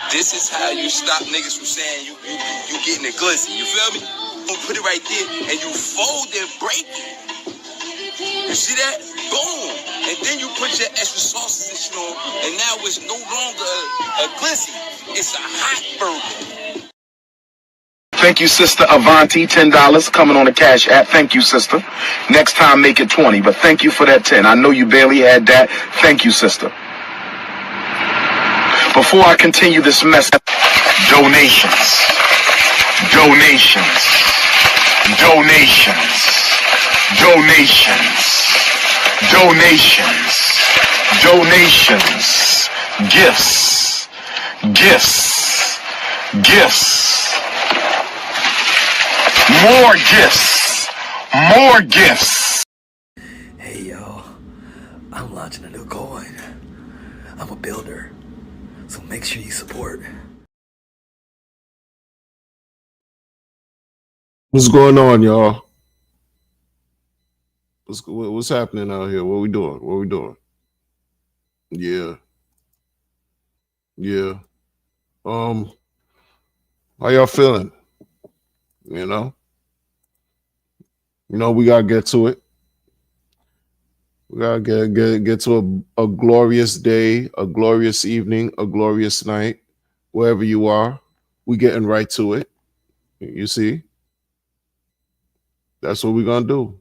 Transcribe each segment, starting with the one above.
This is how you stop niggas from saying you getting it glizzy. You feel me? You put it right there and you fold and break it. You see that? Boom. And then you put your extra sauces and shit on, and now it's no longer a glizzy. It's a hot burger. Thank you, Sister Avanti, $10 coming on the Cash App. Thank you, sister. Next time, make it 20, but thank you for that 10. I know you barely had that. Thank you, sister. Before I continue this message, donations, donations, donations, donations, donations, donations, gifts, gifts, gifts. More gifts. More gifts. Hey, yo. I'm launching a new coin. I'm a builder. So make sure you support. What's going on, y'all? What's happening out here? What we doing? What we doing? Yeah. Yeah. How y'all feeling? You know? We gotta get to it. We gotta get to a glorious day, a glorious evening, a glorious night, wherever you are. We getting right to it. You see? That's what we're gonna do.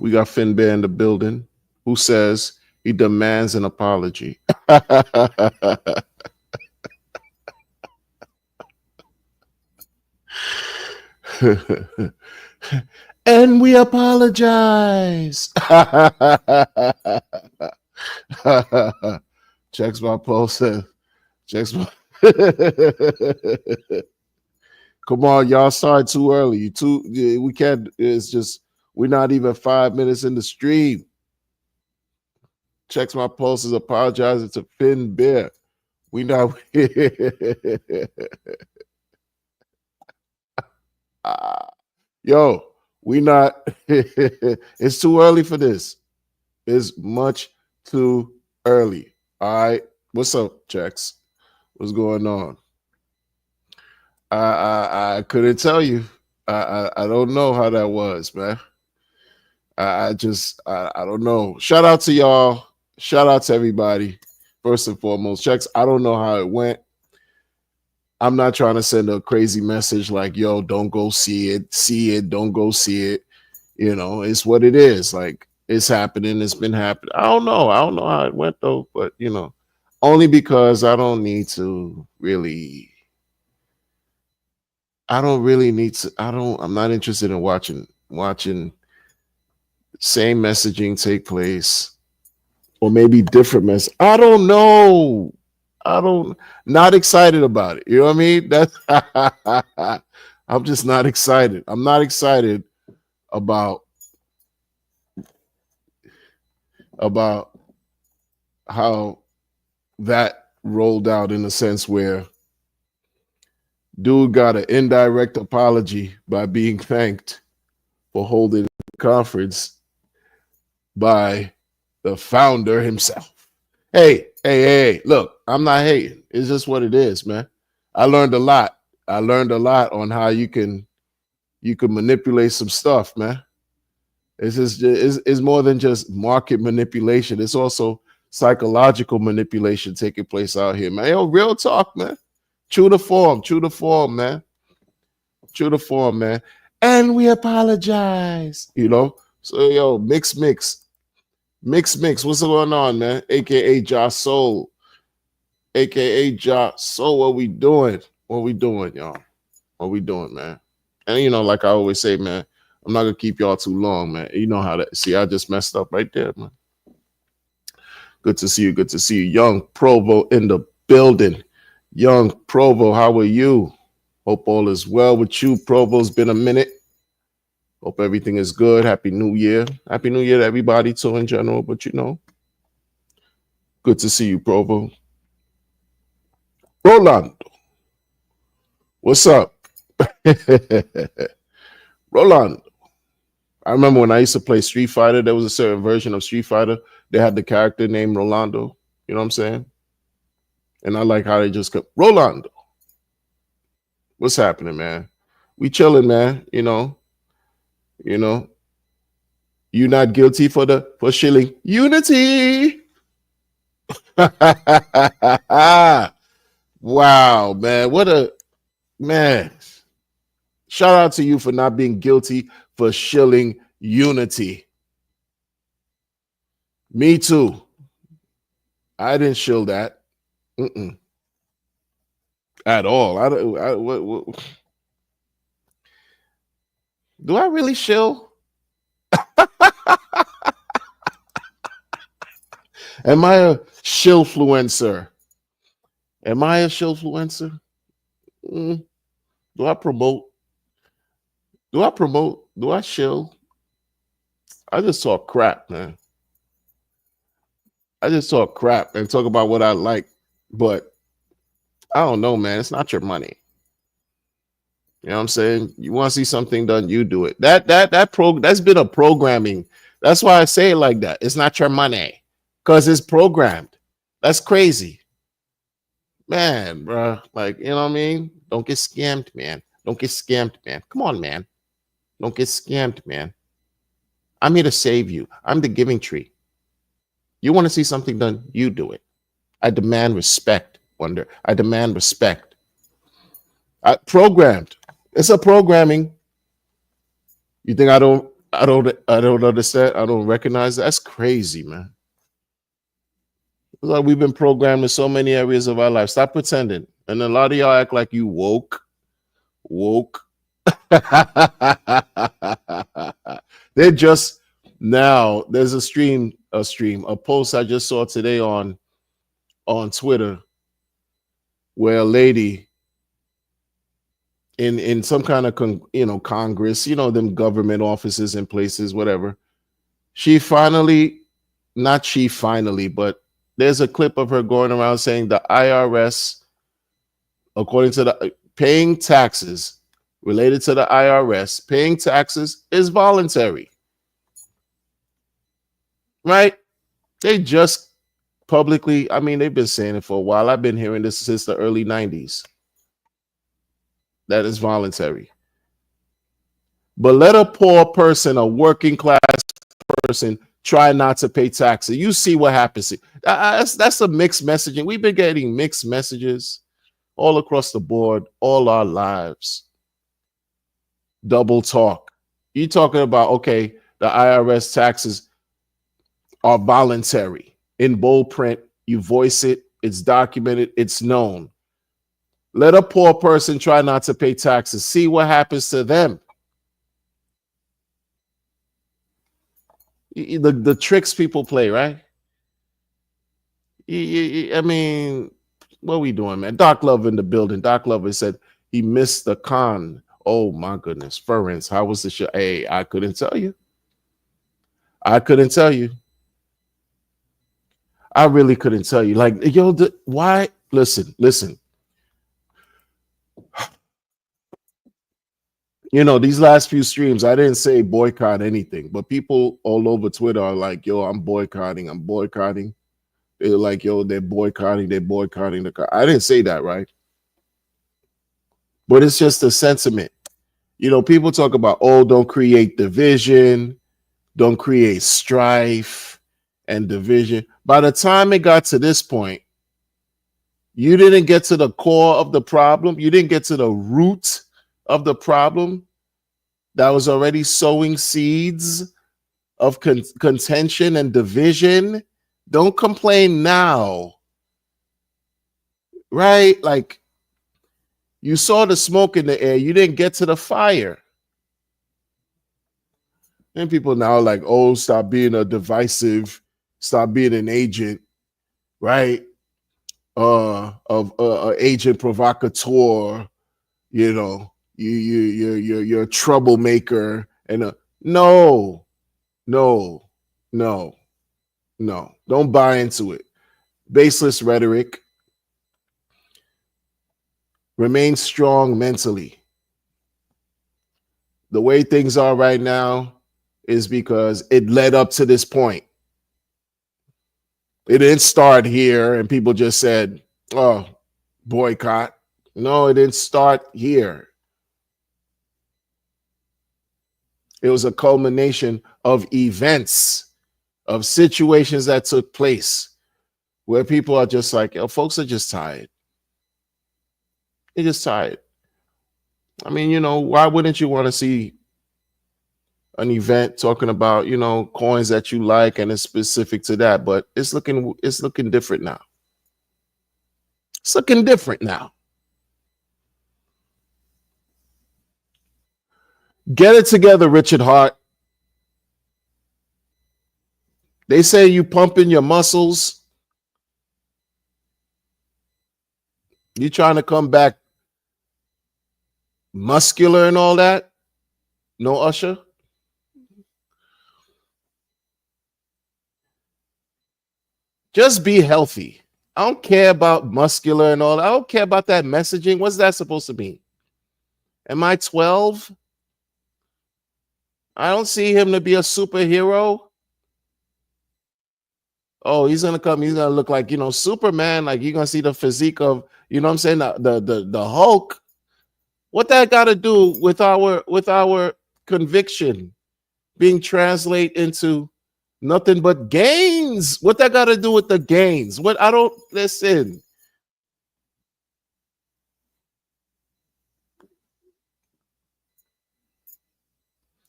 We got Finn Bear in the building, who says he demands an apology. And we apologize. Checks my pulse. Checks my. Come on, y'all started too early. We can't. It's just we're not even 5 minutes in the stream. Checks my pulse is apologizing to Finn Bear. We not. Yo, we not. It's too early for this. It's much too early. All right. What's up, Checks? What's going on? I couldn't tell you. I don't know how that was, man. I don't know. Shout out to y'all. Shout out to everybody. First and foremost, Checks. I don't know how it went. I'm not trying to send a crazy message like, yo, don't go see it, don't go see it. It's what it is. Like, it's happening. It's been happening. I don't know how it went though, but only because I don't really need to. I'm not interested in watching same messaging take place, or maybe different mess. I don't know. Not excited about it. You know what I mean? That's I'm just not excited. I'm not excited about how that rolled out, in a sense where dude got an indirect apology by being thanked for holding the conference by the founder himself. Hey, look, I'm not hating. It's just what it is, man. I learned a lot. On how you can manipulate some stuff, man. It's more than just market manipulation. It's also psychological manipulation taking place out here, man. Yo, real talk, man. True to form, man. True to form, man. And we apologize, So, yo, mix. What's going on, man? AKA Josh Soul. What we doing? Y'all? What we doing, man? And like I always say, man, I'm not gonna keep y'all too long, man. You know how that. See, I just messed up right there, man. Good to see you. Young Provo in the building. Young Provo, how are you? Hope all is well with you. Provo's been a minute. Hope everything is good. Happy New Year. Happy New Year to everybody too in general, but good to see you, Provo. Rolando. What's up? Rolando. I remember when I used to play Street Fighter, there was a certain version of Street Fighter. They had the character named Rolando. You know what I'm saying? And I like how they just come. Rolando, what's happening, man? We chilling, man. You know, you not guilty for shilling unity. Wow, man. What a man. Shout out to you for not being guilty for shilling unity. Me too. I didn't shill that. Mm-mm. At all. What? Do I really shill? Am I a shillfluencer? Am I a shillfluencer? Do I promote? Do I promote? Do I shill? I just talk crap, man. I just talk crap and talk about what I like, but I don't know, man. It's not your money. You know what I'm saying? You want to see something done, you do it. That's been a programming. That's why I say it like that. It's not your money because it's programmed. That's crazy, man, bro. Like, you know what I mean? Don't get scammed, man. Don't get scammed, man. Come on, man. Don't get scammed, man. I'm here to save you. I'm the giving tree. You want to see something done, you do it. I demand respect, Wonder. I demand respect. Programmed. It's a programming. You think I don't understand? I don't recognize that? That's crazy, man. It's like we've been programmed in so many areas of our life. Stop pretending. And a lot of y'all act like you woke. They're just now. There's a post I just saw today on Twitter where a lady in some kind of Congress, them government offices and places, whatever. But there's a clip of her going around saying the IRS, according to the paying taxes related to the IRS, paying taxes is voluntary. Right? They just publicly, they've been saying it for a while. I've been hearing this since the early 90s. That is voluntary. But let a poor person, a working class person, try not to pay taxes. You see what happens. That's a mixed messaging. We've been getting mixed messages all across the board, all our lives. Double talk. You're talking about, okay, the IRS taxes are voluntary. In bold print, you voice it, it's documented, it's known. Let a poor person try not to pay taxes. See what happens to them. The tricks people play, right? What are we doing, man? Doc Love in the building. Doc Love said he missed the con. Oh, my goodness. Ference, how was the show? Hey, I couldn't tell you. I really couldn't tell you. Like, yo, why? Listen. These last few streams, I didn't say boycott anything, but people all over Twitter are like, yo, I'm boycotting. They're like, yo, they're boycotting the car. I didn't say that, right? But it's just a sentiment. People talk about, don't create division, don't create strife and division. By the time it got to this point, you didn't get to the core of the problem. You didn't get to the root of the problem that was already sowing seeds of contention and division. Don't complain now, right? Like, you saw the smoke in the air. You didn't get to the fire. And people now are like, stop being a divisive, stop being an agent, right? Of agent provocateur, you're a troublemaker, and no, don't buy into it. Baseless rhetoric. Remain strong mentally. The way things are right now is because it led up to this point. It didn't start here and people just said, boycott. No, it didn't start here. It was a culmination of events, of situations that took place where people are just like, yo, folks are just tired. They're just tired. I mean, you know, why wouldn't you want to see an event talking about, you know, coins that you like and it's specific to that? But it's looking different now. It's looking different now. Get it together, Richard Hart. They say you pumping your muscles. You trying to come back muscular and all that? No, Usher? Just be healthy. I don't care about muscular and all that. I don't care about that messaging. What's that supposed to mean? Am I 12? I don't see him to be a superhero. Oh, he's gonna come. He's gonna look like, you know, Superman. Like you're gonna see the physique of, you know what I'm saying, the Hulk. What that got to do with our conviction being translated into nothing but gains? What that got to do with the gains? What I don't listen.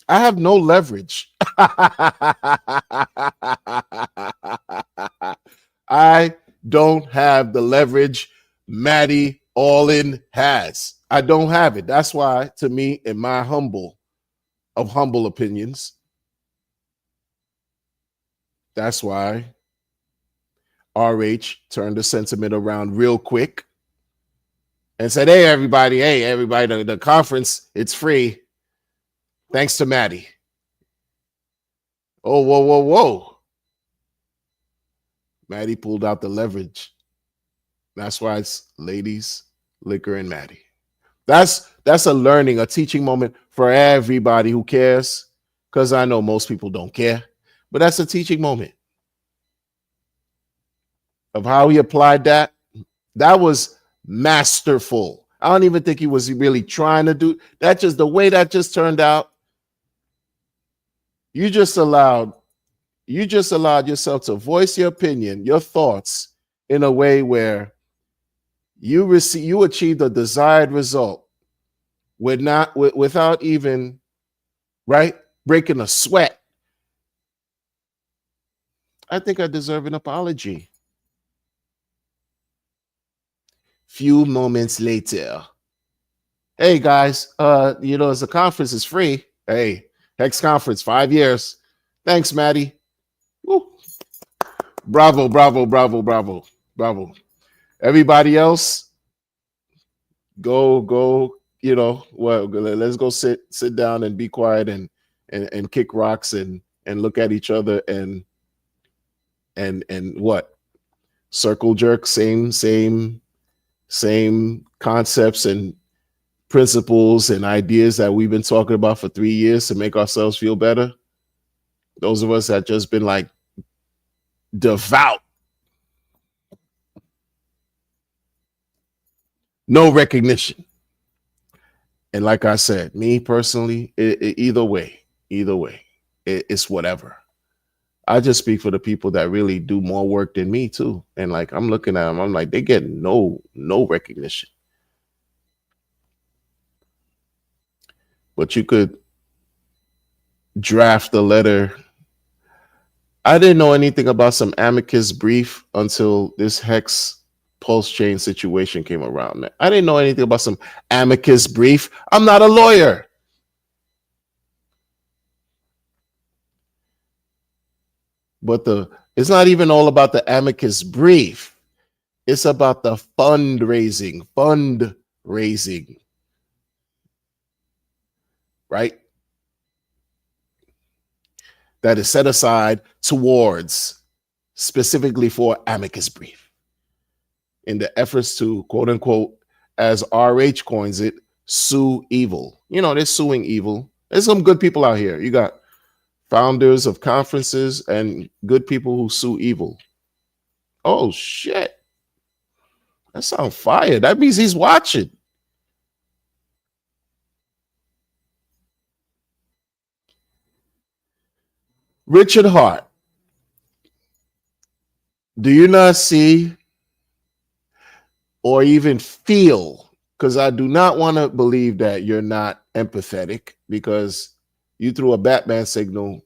I have no leverage. I don't have the leverage Maddie Allin has. I don't have it. That's why, to me, in my humble opinions, that's why RH turned the sentiment around real quick and said, hey, everybody, the conference, it's free. Thanks to Maddie. Oh, whoa. Maddie pulled out the leverage. That's why it's ladies, liquor, and Maddie. That's a learning, a teaching moment for everybody who cares, because I know most people don't care, but that's a teaching moment of how he applied that. That was masterful. I don't even think he was really trying to do that. Just the way that just turned out. You just allowed yourself to voice your opinion, your thoughts in a way where you achieved a desired result without even breaking a sweat. I think I deserve an apology. Few moments later, hey guys, as the conference is free. Hey, Hex Conference, 5 years. Thanks, Maddie. Woo. Bravo. Everybody else, go. Let's go sit down and be quiet and kick rocks and look at each other and what? Circle jerk, same concepts and principles and ideas that we've been talking about for 3 years to make ourselves feel better. Those of us that just been like devout. No recognition. And like I said, me personally, either way, it's whatever. I just speak for the people that really do more work than me too. And like, I'm looking at them, I'm like, they get no recognition. But you could draft a letter. I didn't know anything about some amicus brief until this Hex pulse chain situation came around. I didn't know anything about some amicus brief. I'm not a lawyer. But it's not even all about the amicus brief. It's about the fundraising. Right? That is set aside towards specifically for amicus brief in the efforts to, quote unquote, as RH coins it, sue evil. You know, they're suing evil. There's some good people out here. You got founders of conferences and good people who sue evil. Oh, shit. That sounds fire. That means he's watching. Richard Hart, do you not see or even feel? Because I do not want to believe that you're not empathetic, because you threw a Batman signal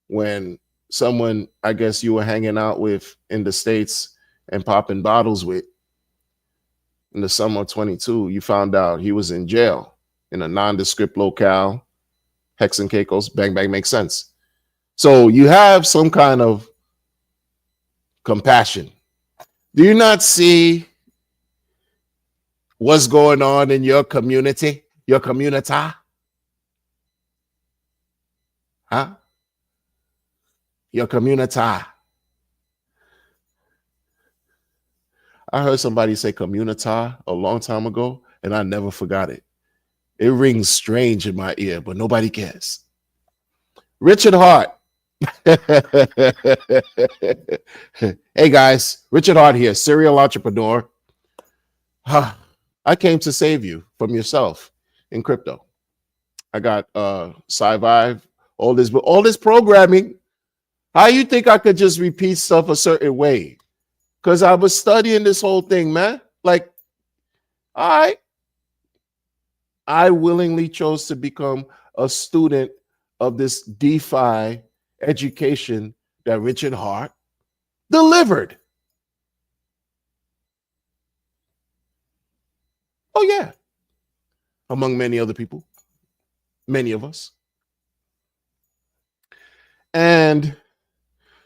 when someone, I guess you were hanging out with in the States and popping bottles with in the summer of 22, you found out he was in jail in a nondescript locale. Hex and Caicos, bang, bang, makes sense. So you have some kind of compassion. Do you not see what's going on in your community, your community? Huh? Your community. I heard somebody say community a long time ago, and I never forgot it. It rings strange in my ear, but nobody cares. Richard Hart. Hey guys, Richard Hart here, serial entrepreneur. I came to save you from yourself in crypto. I got Sci-Vive, all this programming. How you think I could just repeat stuff a certain way? Because I was studying this whole thing, man. Like, I willingly chose to become a student of this DeFi education that Richard Hart delivered. Oh, yeah. Among many other people, many of us. And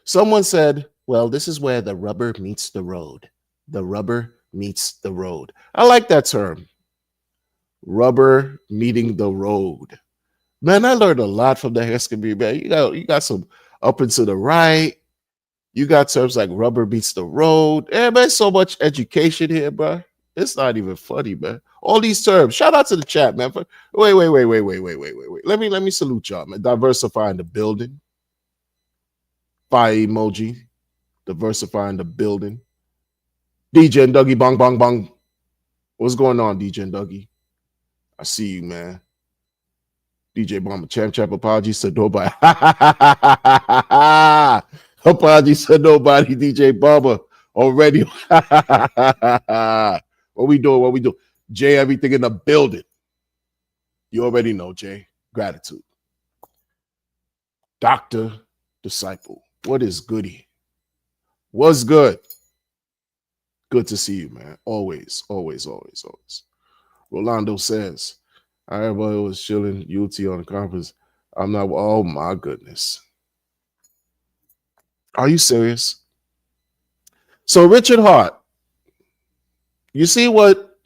someone said, well, this is where the rubber meets the road. The rubber meets the road. I like that term. Rubber meeting the road. Man, I learned a lot from the Hescabee, man. You got some up and to the right. You got terms like rubber meets the road. Yeah, man, so much education here, bro. It's not even funny, man. All these terms. Shout out to the chat, man. Wait. Let me salute y'all, man. Diversifying the building. Fire emoji. Diversifying the building. DJ and Dougie, bong, bong, bong. What's going on, DJ and Dougie? I see you, man. DJ Bomber, champ, apologies to nobody. Apologies to nobody, DJ Bomber. Already. What we doing? Jay, everything in the building. You already know, Jay. Gratitude. Dr. Disciple. What is goody? What's good? Good to see you, man. Always. Rolando says, everybody was chilling UT on the conference. I'm not, oh my goodness. Are you serious? So Richard Hart, you see what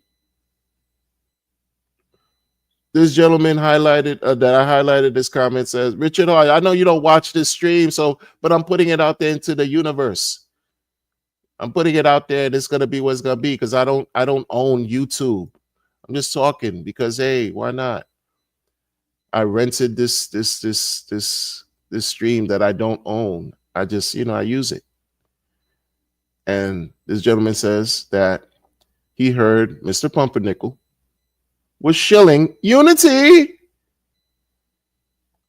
this gentleman highlighted, that I highlighted this comment says, Richard Hart, I know you don't watch this stream, but I'm putting it out there into the universe. I'm putting it out there, and it's gonna be what it's gonna be, because I don't own YouTube. I'm just talking because, hey, why not? I rented this stream that I don't own. I just, I use it. And this gentleman says that he heard Mr. Pumpernickel was shilling Unity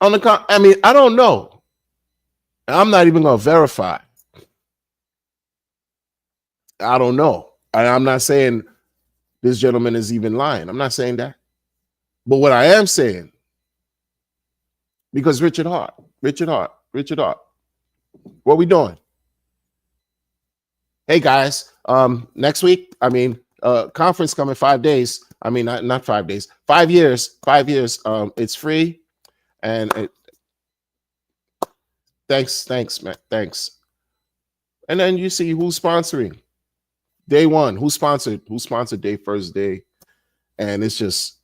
on the I don't know. I'm not even going to verify. I don't know. I'm not saying this gentleman is even lying. I'm not saying that. But what I am saying, because Richard Hart, what we doing? Hey guys, next week, conference coming 5 days. Not 5 days, 5 years. It's free. And thanks, man. Thanks. And then you see who's sponsoring. Day one, who sponsored day first day. And it's just,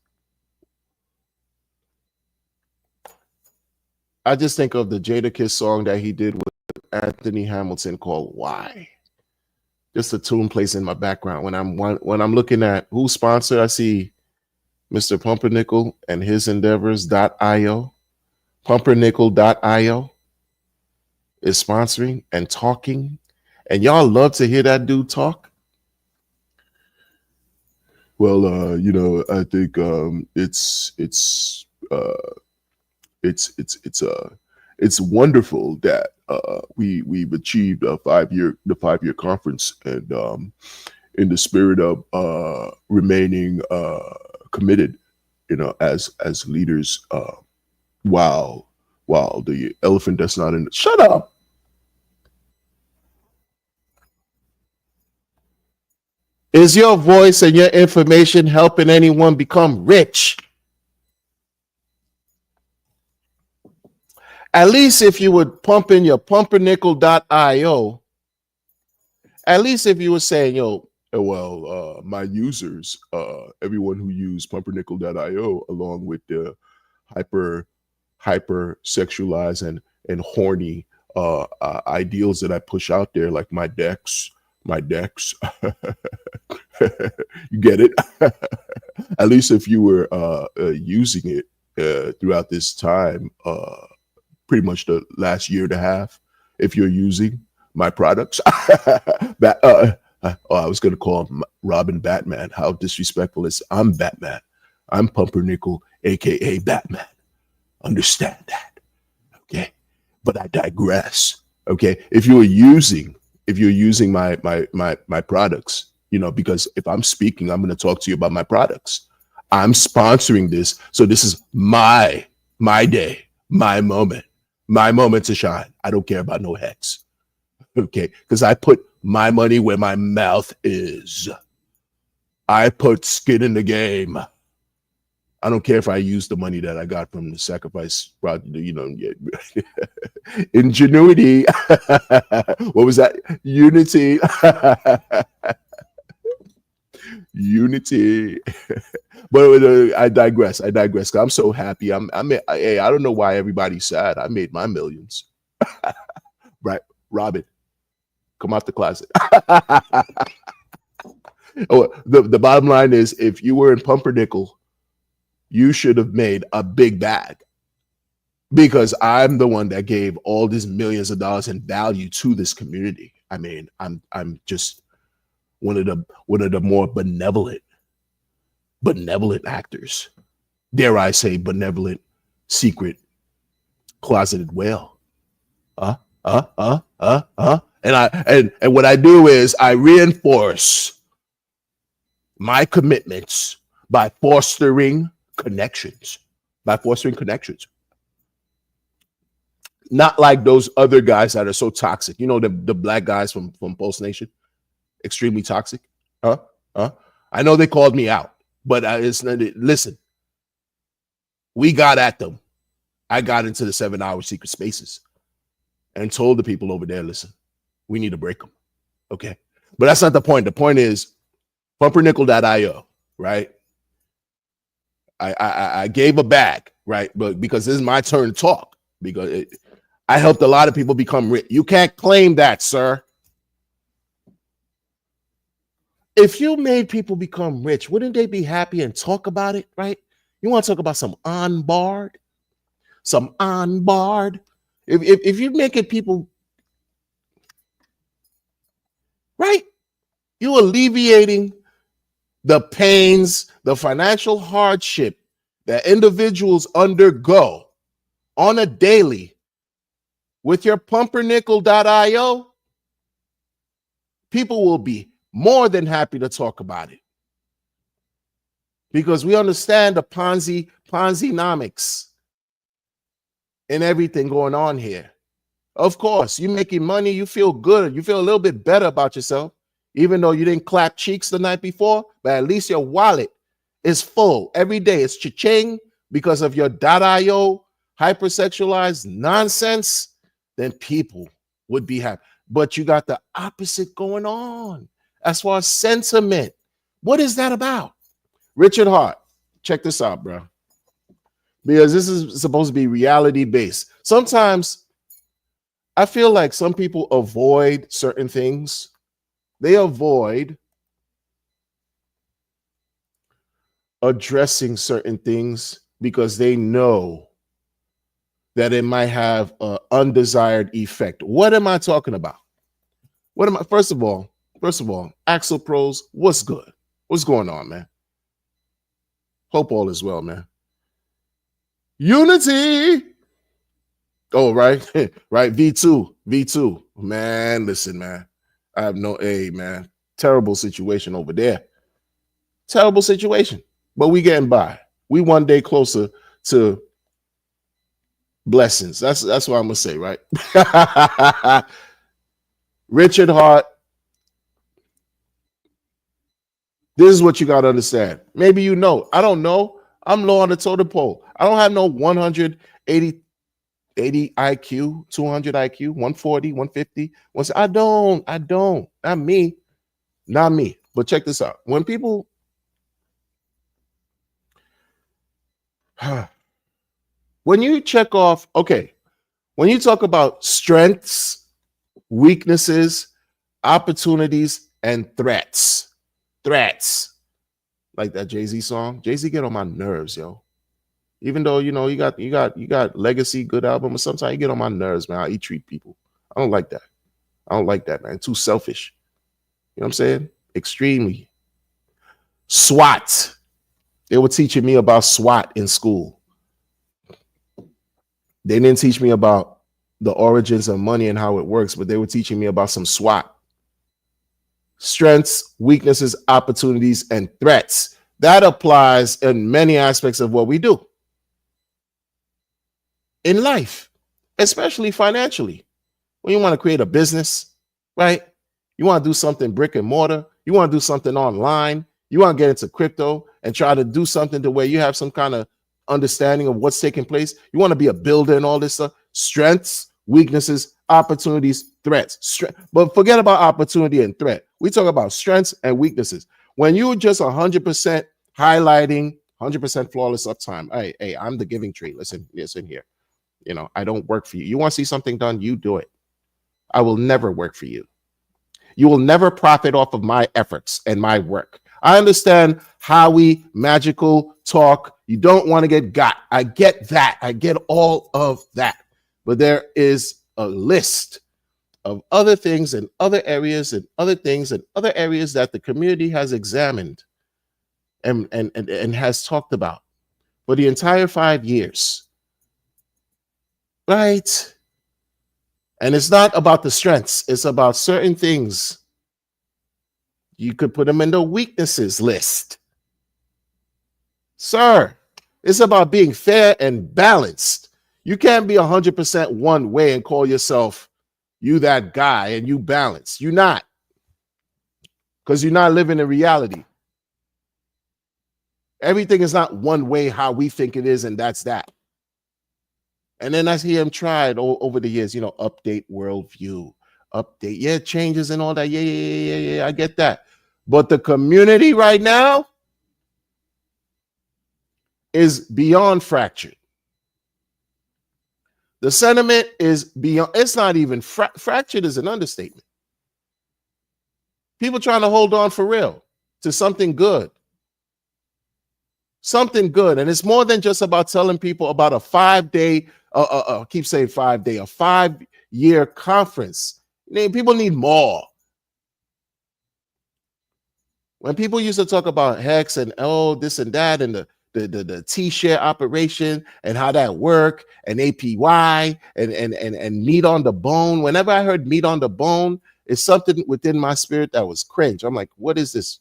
I just think of the Jadakiss song that he did with Anthony Hamilton called Why. Just a tune plays in my background. When I'm looking at who sponsored, I see Mr. Pumpernickel and his endeavors.io. Pumpernickel.io is sponsoring and talking. And y'all love to hear that dude talk. Well, I think it's wonderful that we've achieved the 5 year conference, and in the spirit of remaining committed, as leaders, while the elephant that's not in. Shut up. Is your voice and your information helping anyone become rich? At least if you would pump in your pumpernickel.io, at least if you were saying, my users, everyone who used pumpernickel.io, along with the hyper sexualized and horny ideals that I push out there, like my decks, you get it. At least if you were using it throughout this time, pretty much the last year and a half, if you're using my products. I was going to call him Robin Batman. How disrespectful is I'm Batman. I'm Pumpernickel, aka Batman. Understand that, okay? But I digress. Okay, if you're using my products, because if I'm speaking, I'm going to talk to you about my products. I'm sponsoring this, so this is my day, my moment to shine. I don't care about no hex, okay? Because I put my money where my mouth is. I put skin in the game. I don't care if I use the money that I got from the sacrifice project, ingenuity. What was that? Unity. Unity. But I digress. I'm so happy. I don't know why everybody's sad. I made my millions. Right, Robin, come out the closet. The bottom line is, if you were in Pumpernickel, you should have made a big bag, because I'm the one that gave all these millions of dollars in value to this community. I mean, I'm just one of the more benevolent actors. Dare I say, benevolent, secret, closeted whale. And what I do is I reinforce my commitments by fostering connections. Not like those other guys that are so toxic. The black guys from Pulse Nation, extremely toxic. I know they called me out, but listen, we got at them. I got into the 7-hour secret spaces and told the people over there, listen, we need to break them. Okay. But that's not the point. The point is pumpernickel.io, right? I gave a bag, right? But because this is my turn to talk, because I helped a lot of people become rich. You can't claim that, sir. If you made people become rich, wouldn't they be happy and talk about it, right? You want to talk about some on-board? If you're making people, right? You're alleviating the pains, the financial hardship that individuals undergo on a daily with your pumpernickel.io. People will be more than happy to talk about it, because we understand the Ponzi-nomics and everything going on here. Of course, you're making money, you feel good, you feel a little bit better about yourself, even though you didn't clap cheeks the night before, but at least your wallet is full. Every day it's cha-ching because of your .io hypersexualized nonsense. Then people would be happy. But you got the opposite going on as far as sentiment. What is that about? Richard Hart, check this out, bro. Because this is supposed to be reality based. Sometimes I feel like some people avoid certain things. They avoid addressing certain things because they know that it might have an undesired effect. What am I talking about? First of all, Axel Pros, what's good? What's going on, man? Hope all is well, man. Unity. Oh, right. Right. V2. Man, listen, man. I have no man. Terrible situation over there. Terrible situation. But we getting by. We one day closer to blessings. That's what I'm gonna say, right? Richard Hart. This is what you gotta understand. Maybe you know. I don't know. I'm low on the totem pole. I don't have no 180 IQ, 200 IQ, 140, 150. I don't. Not me. But check this out. When people when you check off, okay, when you talk about strengths, weaknesses, opportunities, and threats, like that Jay-Z song. Jay-Z get on my nerves, yo. Even though, you know, you got Legacy, good album, but sometimes you get on my nerves, man. How he treat people. I don't like that, man. Too selfish. You know what I'm saying? Extremely. SWAT. They were teaching me about SWAT in school. They didn't teach me about the origins of money and how it works, but they were teaching me about some SWAT. Strengths, weaknesses, opportunities, and threats. That applies in many aspects of what we do in life, especially financially. When you want to create a business, right? You want to do something brick and mortar. You want to do something online. You want to get into crypto and try to do something to where you have some kind of understanding of what's taking place. You want to be a builder and all this stuff. Strengths, weaknesses, opportunities, threats. But forget about opportunity and threat. We talk about strengths and weaknesses. When you're just 100% highlighting, 100% flawless uptime. Hey, I'm the giving tree. Listen here. You know, I don't work for you. You want to see something done? You do it. I will never work for you. You will never profit off of my efforts and my work. I understand how we magical talk. You don't want to get got. I get that. I get all of that. But there is a list of other things and other areas and other things and other areas that the community has examined and has talked about for the entire 5 years. Right? And it's not about the strengths. It's about certain things. You could put them in the weaknesses list. Sir, it's about being fair and balanced. You can't be 100% one way and call yourself you that guy and you balance. You're not. Because you're not living in reality. Everything is not one way how we think it is, and that's that. And then I see him tried over the years, you know, update worldview, update. Yeah, changes and all that. Yeah, I get that. But the community right now is beyond fractured. The sentiment is beyond, it's not even fractured is an understatement. People trying to hold on for real to something good. Something good. And it's more than just about telling people about a 5-day, keep saying 5-day, a 5-year conference. People need more. When people used to talk about Hex and this and that and the T-share operation and how that work and APY and meat on the bone, whenever I heard meat on the bone, it's something within my spirit that was cringe. I'm like, what is this?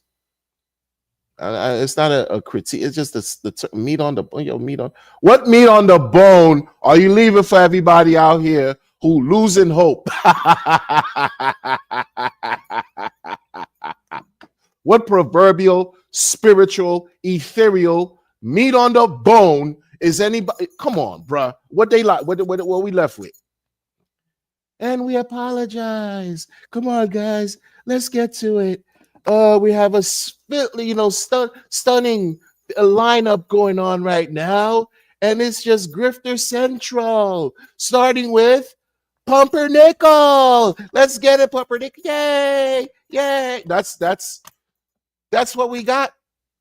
It's not a critique. It's just the meat on the bone. What meat on the bone are you leaving for everybody out here who losing hope? What proverbial, spiritual, ethereal meat on the bone is anybody? Come on, bruh. What they like? What we left with? And we apologize. Come on, guys. Let's get to it. We have a stunning lineup going on right now, and it's just Grifter Central, starting with Pumpernickel. Let's get it, Pumpernickel! Yay! That's what we got.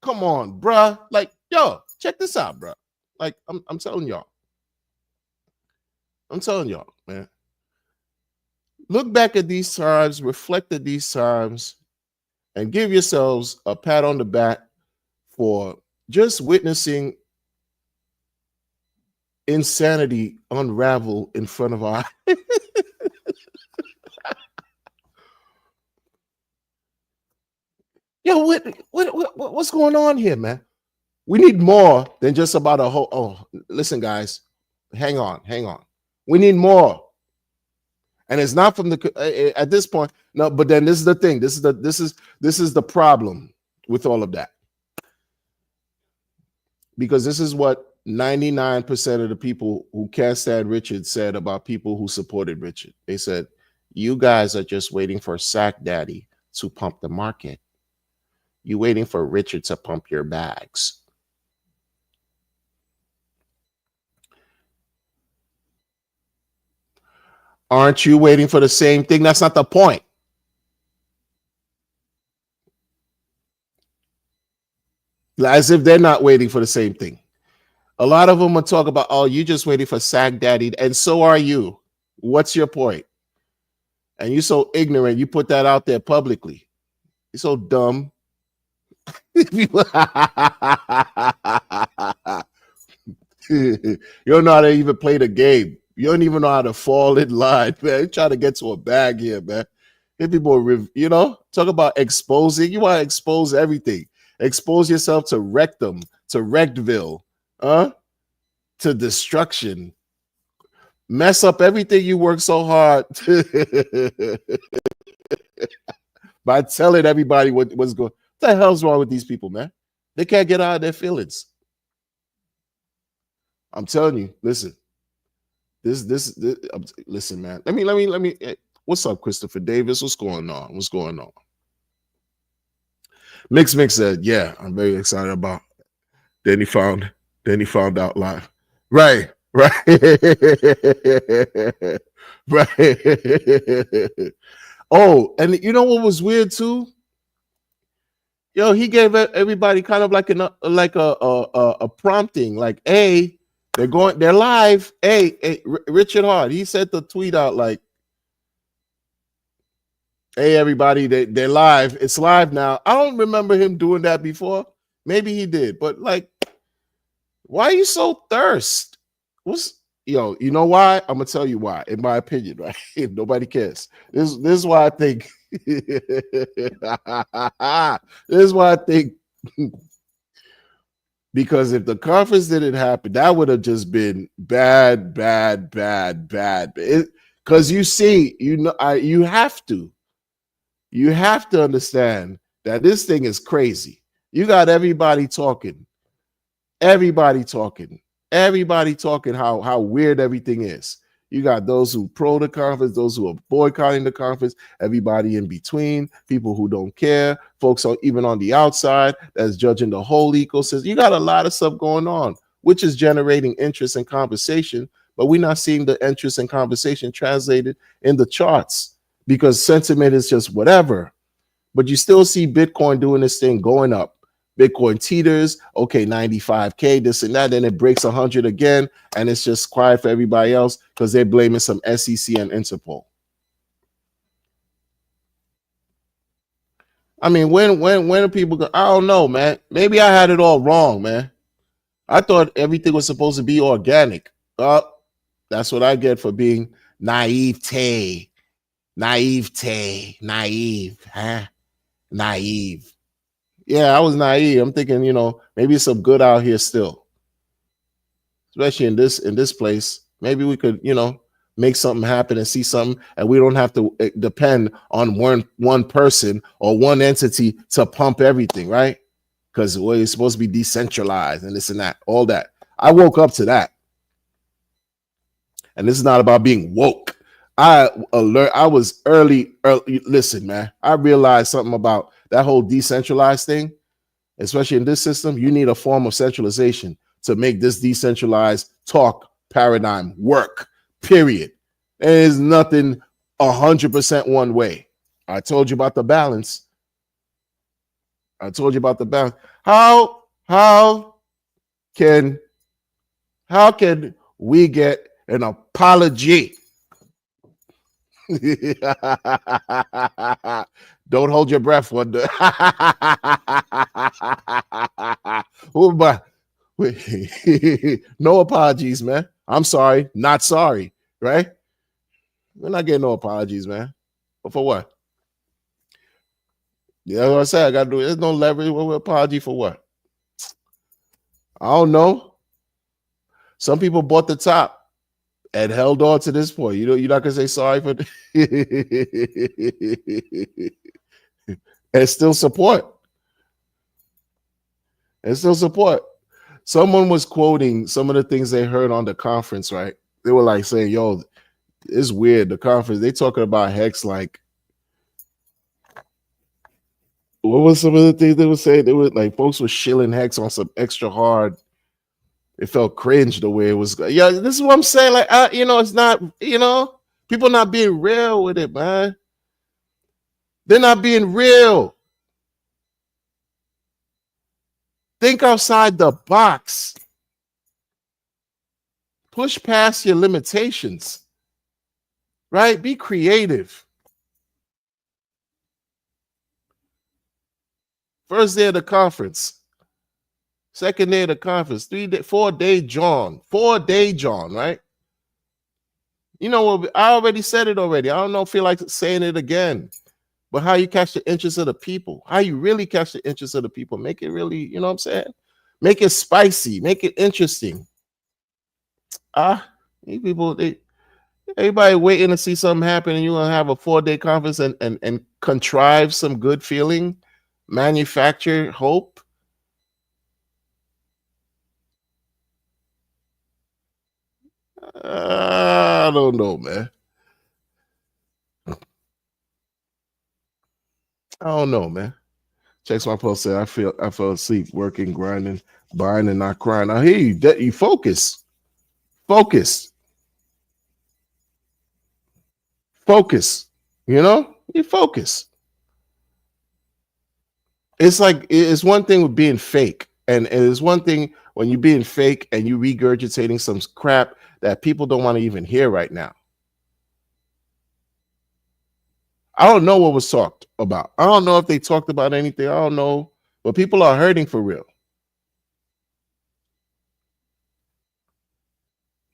Come on, bruh. Like, yo, check this out, bruh. Like, I'm telling y'all. Man. Look back at these times, reflect at these times, and give yourselves a pat on the back for just witnessing insanity unravel in front of our Yo, what's going on here, man? We need more than just about a whole. Oh, listen, guys, hang on. We need more, and it's not from the at this point. No, but then this is the thing. This is the problem with all of that, because this is what 99% of the people who can't stand Richard said about people who supported Richard. They said, "You guys are just waiting for Sack Daddy to pump the market. You waiting for Richard to pump your bags." Aren't you waiting for the same thing? That's not the point. As if they're not waiting for the same thing. A lot of them will talk about, oh, you just waiting for Sack Daddy, and so are you. What's your point? And you're so ignorant, you put that out there publicly. You're so dumb. You don't know how to even play the game. You don't even know how to fall in line, man. You trying to get to a bag here, man. If people, talk about exposing. You want to expose everything. Expose yourself to rectum, to Rectville, to destruction. Mess up everything you work so hard by telling everybody what's going. What the hell's wrong with these people, man? They can't get out of their feelings. I'm telling you, listen. Listen, man. Let me. What's up, Christopher Davis? What's going on? Mix said, "Yeah, I'm very excited about." Then he found out live. Right. Oh, and you know what was weird too? Yo, he gave everybody kind of like a prompting, like, hey. They're live. Hey, Richard Hart, he sent the tweet out like, hey, everybody, they're live. It's live now. I don't remember him doing that before. Maybe he did, but like, why are you so thirst? You know why? I'm gonna tell you why, in my opinion, right? Nobody cares. This is why I think this is why I think because if the conference didn't happen, that would have just been bad. Because you have to understand that this thing is crazy. You got everybody talking how weird everything is. You got those who pro the conference, those who are boycotting the conference, everybody in between, people who don't care, folks are even on the outside that's judging the whole ecosystem. You got a lot of stuff going on, which is generating interest and conversation, but we're not seeing the interest and conversation translated in the charts because sentiment is just whatever. But you still see Bitcoin doing this thing, going up. Bitcoin teeters, okay, 95K, this and that, then it breaks 100 again, and it's just quiet for everybody else because they're blaming some SEC and Interpol. I mean, when are people go? I don't know, man. Maybe I had it all wrong, man. I thought everything was supposed to be organic. That's what I get for being naive, huh? Naive. Yeah, I was naive. I'm thinking, maybe it's some good out here still. Especially in this place. Maybe we could, make something happen and see something, and we don't have to depend on one person or one entity to pump everything, right? Because it's supposed to be decentralized and this and that, all that. I woke up to that. And this is not about being woke. I was early. Listen, man, I realized something about that whole decentralized thing, especially in this system. You need a form of centralization to make this decentralized talk paradigm work, period. There is nothing 100% one way. I told you about the balance. How can we get an apology? Don't hold your breath, Wonder. Who am I? No apologies, man. I'm sorry, not sorry, right? We're not getting no apologies, man. But for what? Yeah, that's what I said. I gotta do. There's no leverage. What apology for what? I don't know. Some people bought the top and held on to this point. You know, you're not gonna say sorry for and still support. And still support. Someone was quoting some of the things they heard on the conference, right? They were like saying, yo, it's weird. The conference, they talking about Hex like, what was some of the things they were saying? They were like, folks were shilling Hex on some extra hard. It felt cringe the way it was. Yeah, this is what I'm saying. Like, it's not, people not being real with it, man. They're not being real. Think outside the box. Push past your limitations, right? Be creative. First day of the conference. Second day of the conference. 4-day John. 4-day John, right? You know what? I already said it already. I don't feel like saying it again. But how you catch the interest of the people. How you really catch the interest of the people. Make it really, you know what I'm saying? Make it spicy. Make it interesting. These people, everybody waiting to see something happen, and you're gonna have a 4-day conference and contrive some good feeling, manufacture hope. I don't know, man. I don't know, man. Checks my post said I fell asleep working, grinding, buying, and not crying. I hear you. You focus. Focus. Focus. You focus. It's like it's one thing with being fake, and it's one thing when you're being fake and you regurgitating some crap that people don't want to even hear right now. I don't know what was talked about. I don't know if they talked about anything. I don't know, but people are hurting for real.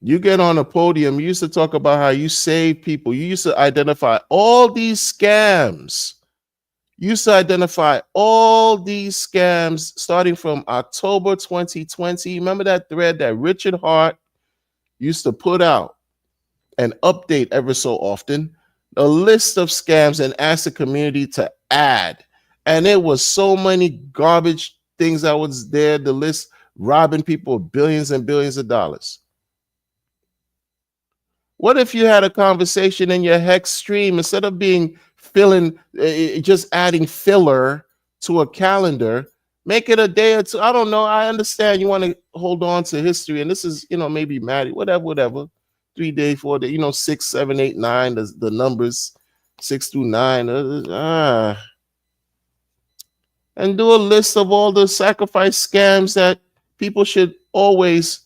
You get on a podium, you used to talk about how you save people. You used to identify all these scams. You used to identify all these scams starting from October 2020. Remember that thread that Richard Hart used to put out and update ever so often? A list of scams and ask the community to add. And it was so many garbage things that was there, the list robbing people of billions and billions of dollars. What if you had a conversation in your Hex stream, instead of just adding filler to a calendar, make it a day or two. I don't know. I understand you want to hold on to history, and this is, maybe Maddie, whatever. 3 days, 4 days, 6, 7, 8, 9, the numbers 6 through 9. And do a list of all the sacrifice scams that people should always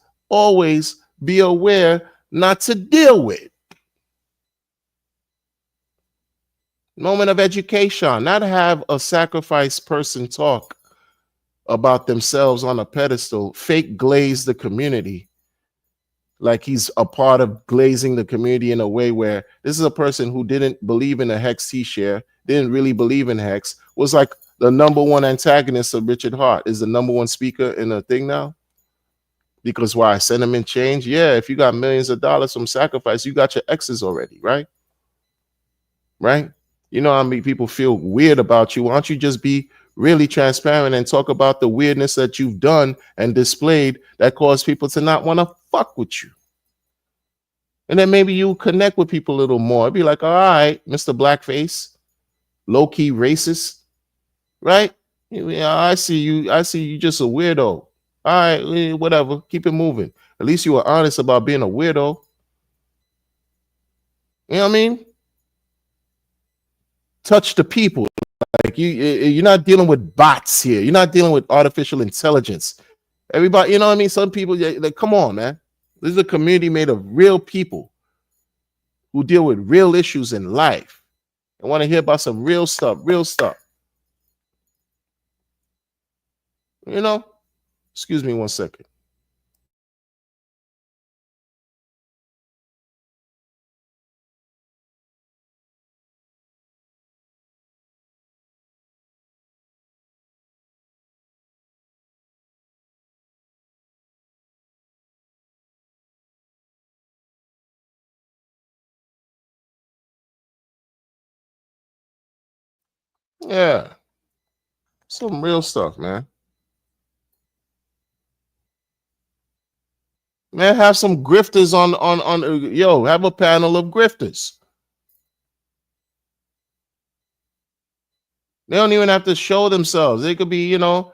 be aware not to deal with. Moment of education, not have a sacrifice person talk about themselves on a pedestal, fake glaze the community. Like he's a part of glazing the community in a way where this is a person who didn't believe in the Hex T-share, didn't really believe in Hex, was like the number one antagonist of Richard Hart, is the number one speaker in a thing now. Because why? Sentiment change? Yeah, if you got millions of dollars from sacrifice, you got your exes already, right? Right? You know how many people feel weird about you. Why don't you just be really transparent and talk about the weirdness that you've done and displayed that caused people to not want to fuck with you? And then maybe you connect with people a little more. It'd be like, all right, Mr. Blackface, low-key racist, right? Yeah, I see you. I see you just a weirdo. All right, whatever. Keep it moving. At least you were honest about being a weirdo. You know what I mean? Touch the people. Like you're not dealing with bots here. You're not dealing with artificial intelligence. Everybody, you know what I mean? Some people, like, come on, man. This is a community made of real people who deal with real issues in life. I want to hear about some real stuff. Excuse me 1 second. Yeah, some real stuff, man. Man, have some grifters on. Yo, have a panel of grifters. They don't even have to show themselves. They could be, avatared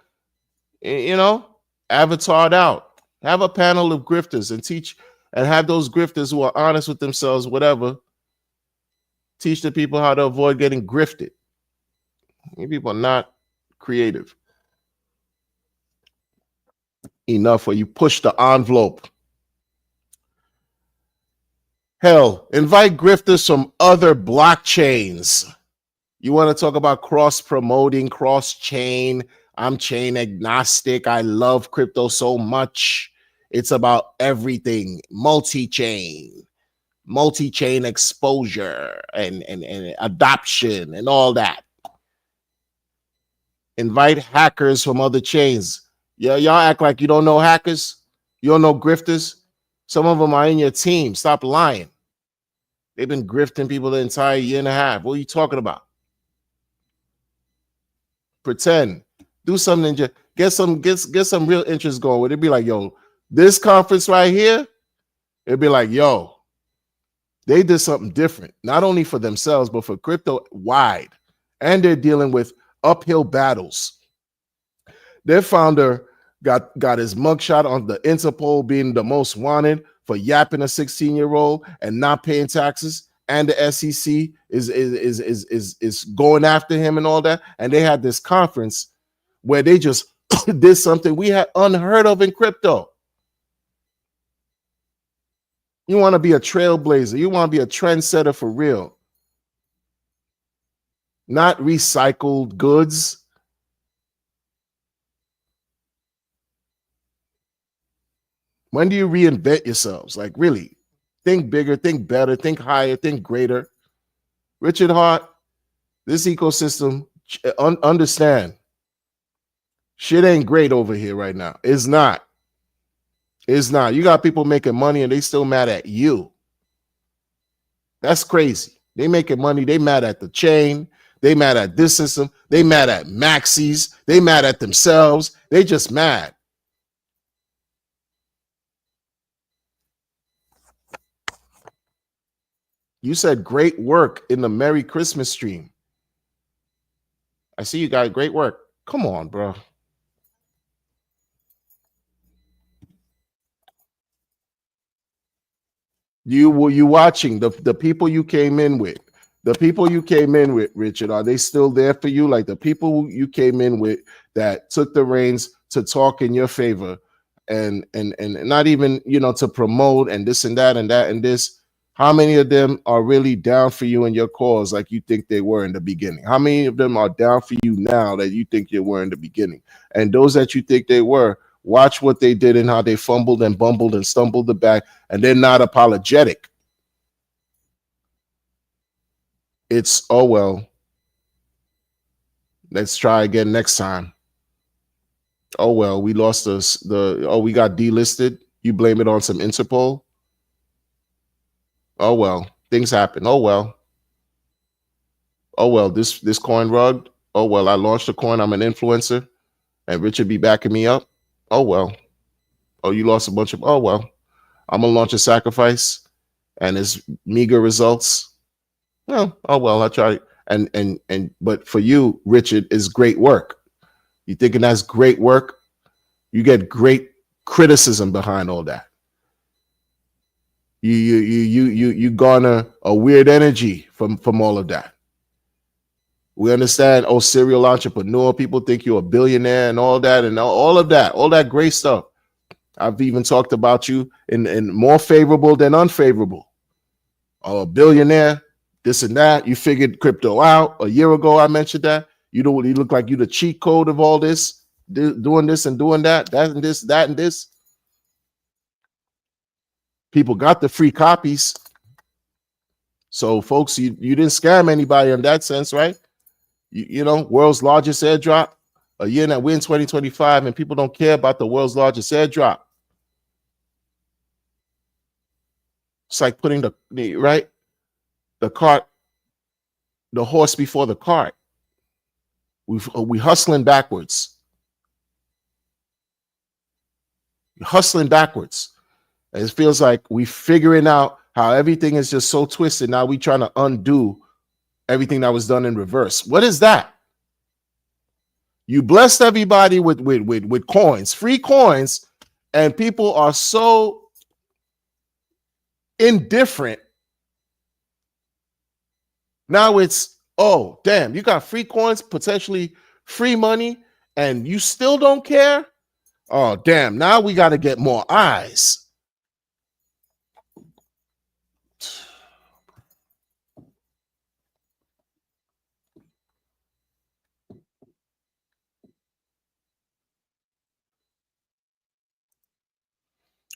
out. Have a panel of grifters and teach, and have those grifters who are honest with themselves, whatever, teach the people how to avoid getting grifted. You people are not creative enough where you push the envelope. Hell, invite grifters from other blockchains. You want to talk about cross-promoting, cross-chain. I'm chain agnostic. I love crypto so much. It's about everything. Multi-chain exposure and adoption and all that. Invite hackers from other chains. Yeah, y'all act like you don't know hackers. You don't know grifters. Some of them are in your team. Stop lying. They've been grifting people the entire year and a half. What are you talking about? Pretend. Do something. Get some real interest going. It'd be like, yo, this conference right here, it'd be like, yo, they did something different, not only for themselves, but for crypto wide. And they're dealing with uphill battles. Their founder got his mugshot on the Interpol being the most wanted for yapping a 16-year-old and not paying taxes, and the SEC is going after him and all that. And they had this conference where they just did something we had unheard of in crypto. You want to be a trailblazer. You want to be a trendsetter for real. Not recycled goods. When do you reinvent yourselves? Like, really, think bigger, think better, think higher, think greater. Richard Hart, this ecosystem, understand, shit ain't great over here right now. It's not. It's not. You got people making money and they still mad at you. That's crazy. They making money. They mad at the chain. They mad at this system. They mad at maxis. They mad at themselves. They just mad. You said great work in the Merry Christmas stream. I see you got great work. Come on, bro. You watching the people you came in with? The people you came in with, Richard, are they still there for you? Like the people you came in with that took the reins to talk in your favor and not even, to promote and this and that and that and this. How many of them are really down for you and your cause like you think they were in the beginning? How many of them are down for you now that you think they were in the beginning? And those that you think they were, watch what they did and how they fumbled and bumbled and stumbled the back, and they're not apologetic. It's, oh, well, let's try again next time. Oh, well, we lost we got delisted. You blame it on some Interpol. Oh, well, things happen. Oh, well. Oh, well, this coin rugged. Oh, well, I launched a coin. I'm an influencer. And Richard be backing me up. Oh, well. Oh, you lost a bunch of, oh, well. I'm going to launch a sacrifice. And it's meager results. Well, oh, well, I tried. But for you, Richard, is great work. You thinking that's great work? You get great criticism behind all that. You garner a weird energy from all of that. We understand, serial entrepreneur, people think you're a billionaire and all that all of that great stuff. I've even talked about you in more favorable than unfavorable. A billionaire, this and that. You figured crypto out a year ago. I mentioned that. You look like you're the cheat code of all this. doing this and doing that, that and this, that and this. People got the free copies. So, folks, you didn't scam anybody in that sense, right? You know, world's largest airdrop, a year that we're in 2025, and people don't care about the world's largest airdrop. It's like putting the cart, the horse before the cart. We hustling backwards. Hustling backwards. It feels like we figuring out how everything is just so twisted. Now we trying to undo everything that was done in reverse. What is that? You blessed everybody with coins, free coins, and people are so indifferent. Now it's, oh, damn, you got free coins, potentially free money, and you still don't care? Oh, damn, now we got to get more eyes.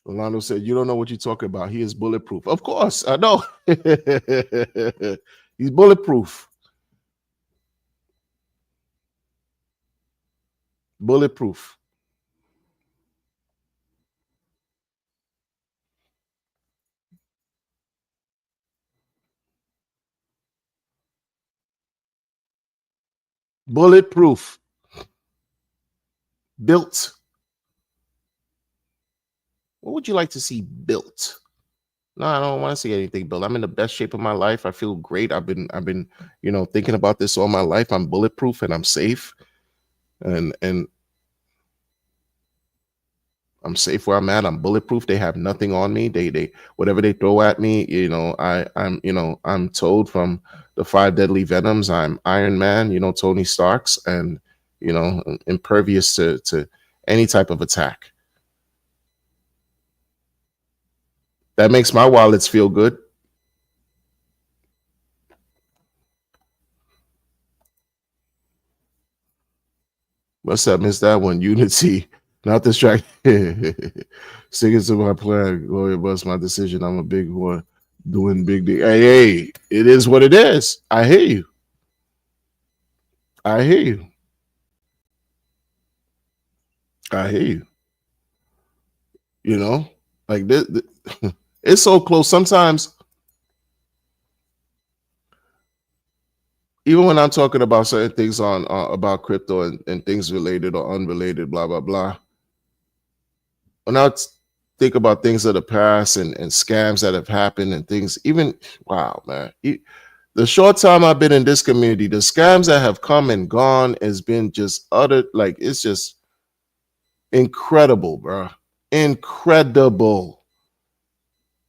Orlando said, you don't know what you're talking about. He is bulletproof. Of course, I know. He's bulletproof. Bulletproof. Bulletproof. Built. What would you like to see built? No, I don't want to see anything built. I'm in the best shape of my life. I feel great. I've been, thinking about this all my life. I'm bulletproof and I'm safe. And I'm safe where I'm at. I'm bulletproof. They have nothing on me. They whatever they throw at me, I'm told from the 5 deadly venoms, I'm Iron Man, Tony Stark's, and impervious to any type of attack. That makes my wallets feel good. What's up, miss that one? Unity, not distract. Sticking to my plan. Gloria Bus, my decision. I'm a big one. Doing big thing. Hey, it is what it is. I hear you. I hear you. I hear you. Like this. It's so close. Sometimes, even when I'm talking about certain things on about crypto and things related or unrelated, blah, blah, blah. When I think about things of the past and scams that have happened and things, even, wow, man. The short time I've been in this community, the scams that have come and gone has been just utter, like, it's just incredible, bro. Incredible.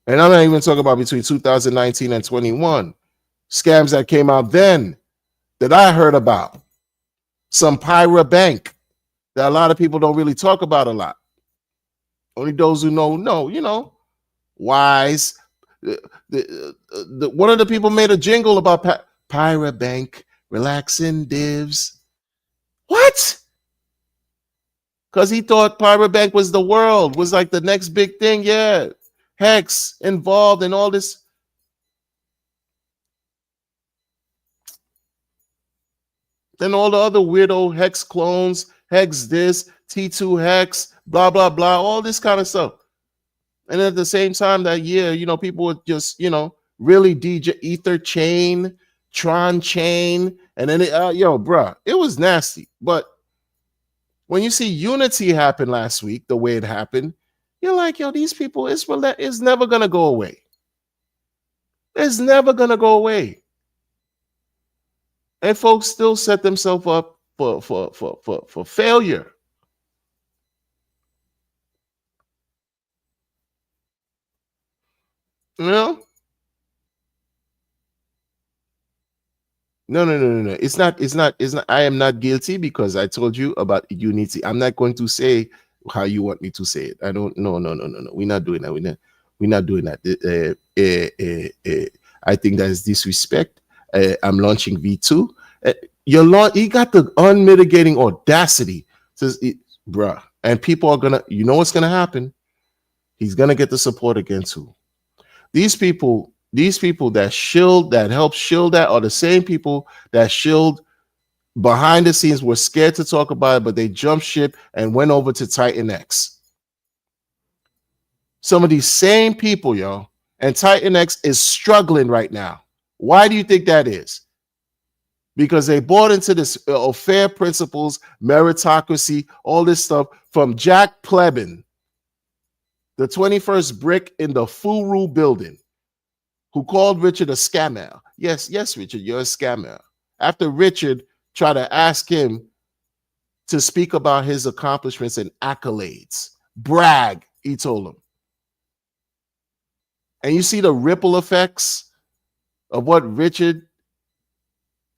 And I'm not even talking about between 2019 and 21. Scams that came out then that I heard about. Some Pyra Bank that a lot of people don't really talk about a lot. Only those who know, Wise. One of the people made a jingle about Pyra Bank, relaxing divs. What? Because he thought Pyra Bank was the world, was like the next big thing. Yeah. Hex involved in all this. Then all the other weirdo Hex clones, Hex this, T2 Hex, blah, blah, blah, all this kind of stuff. And at the same time that year, people would just, really DJ Ether Chain, Tron Chain, and then, bruh, it was nasty. But when you see Unity happen last week, the way it happened, you're like, these people, it's never going to go away. It's never going to go away. And folks still set themselves up for failure. No. It's not. I am not guilty because I told you about Unity. I'm not going to say how you want me to say it. I don't. No. We're not doing that. We're not doing that. I think that is disrespect. I'm launching V2. You got the unmitigating audacity Bruh. And people are gonna, you know what's gonna happen? He's gonna get the support against who? These people that help shield that are the same people that shield behind the scenes, were scared to talk about it, but they jumped ship and went over to Titan X. Some of these same people, yo, and Titan X is struggling right now. Why do you think that is? Because they bought into this fair principles, meritocracy, all this stuff from Jack Plebin, the 21st brick in the Furu building, who called Richard a scammer. Yes, Richard, you're a scammer. After Richard tried to ask him to speak about his accomplishments and accolades, brag, he told him. And you see the ripple effects of what Richard,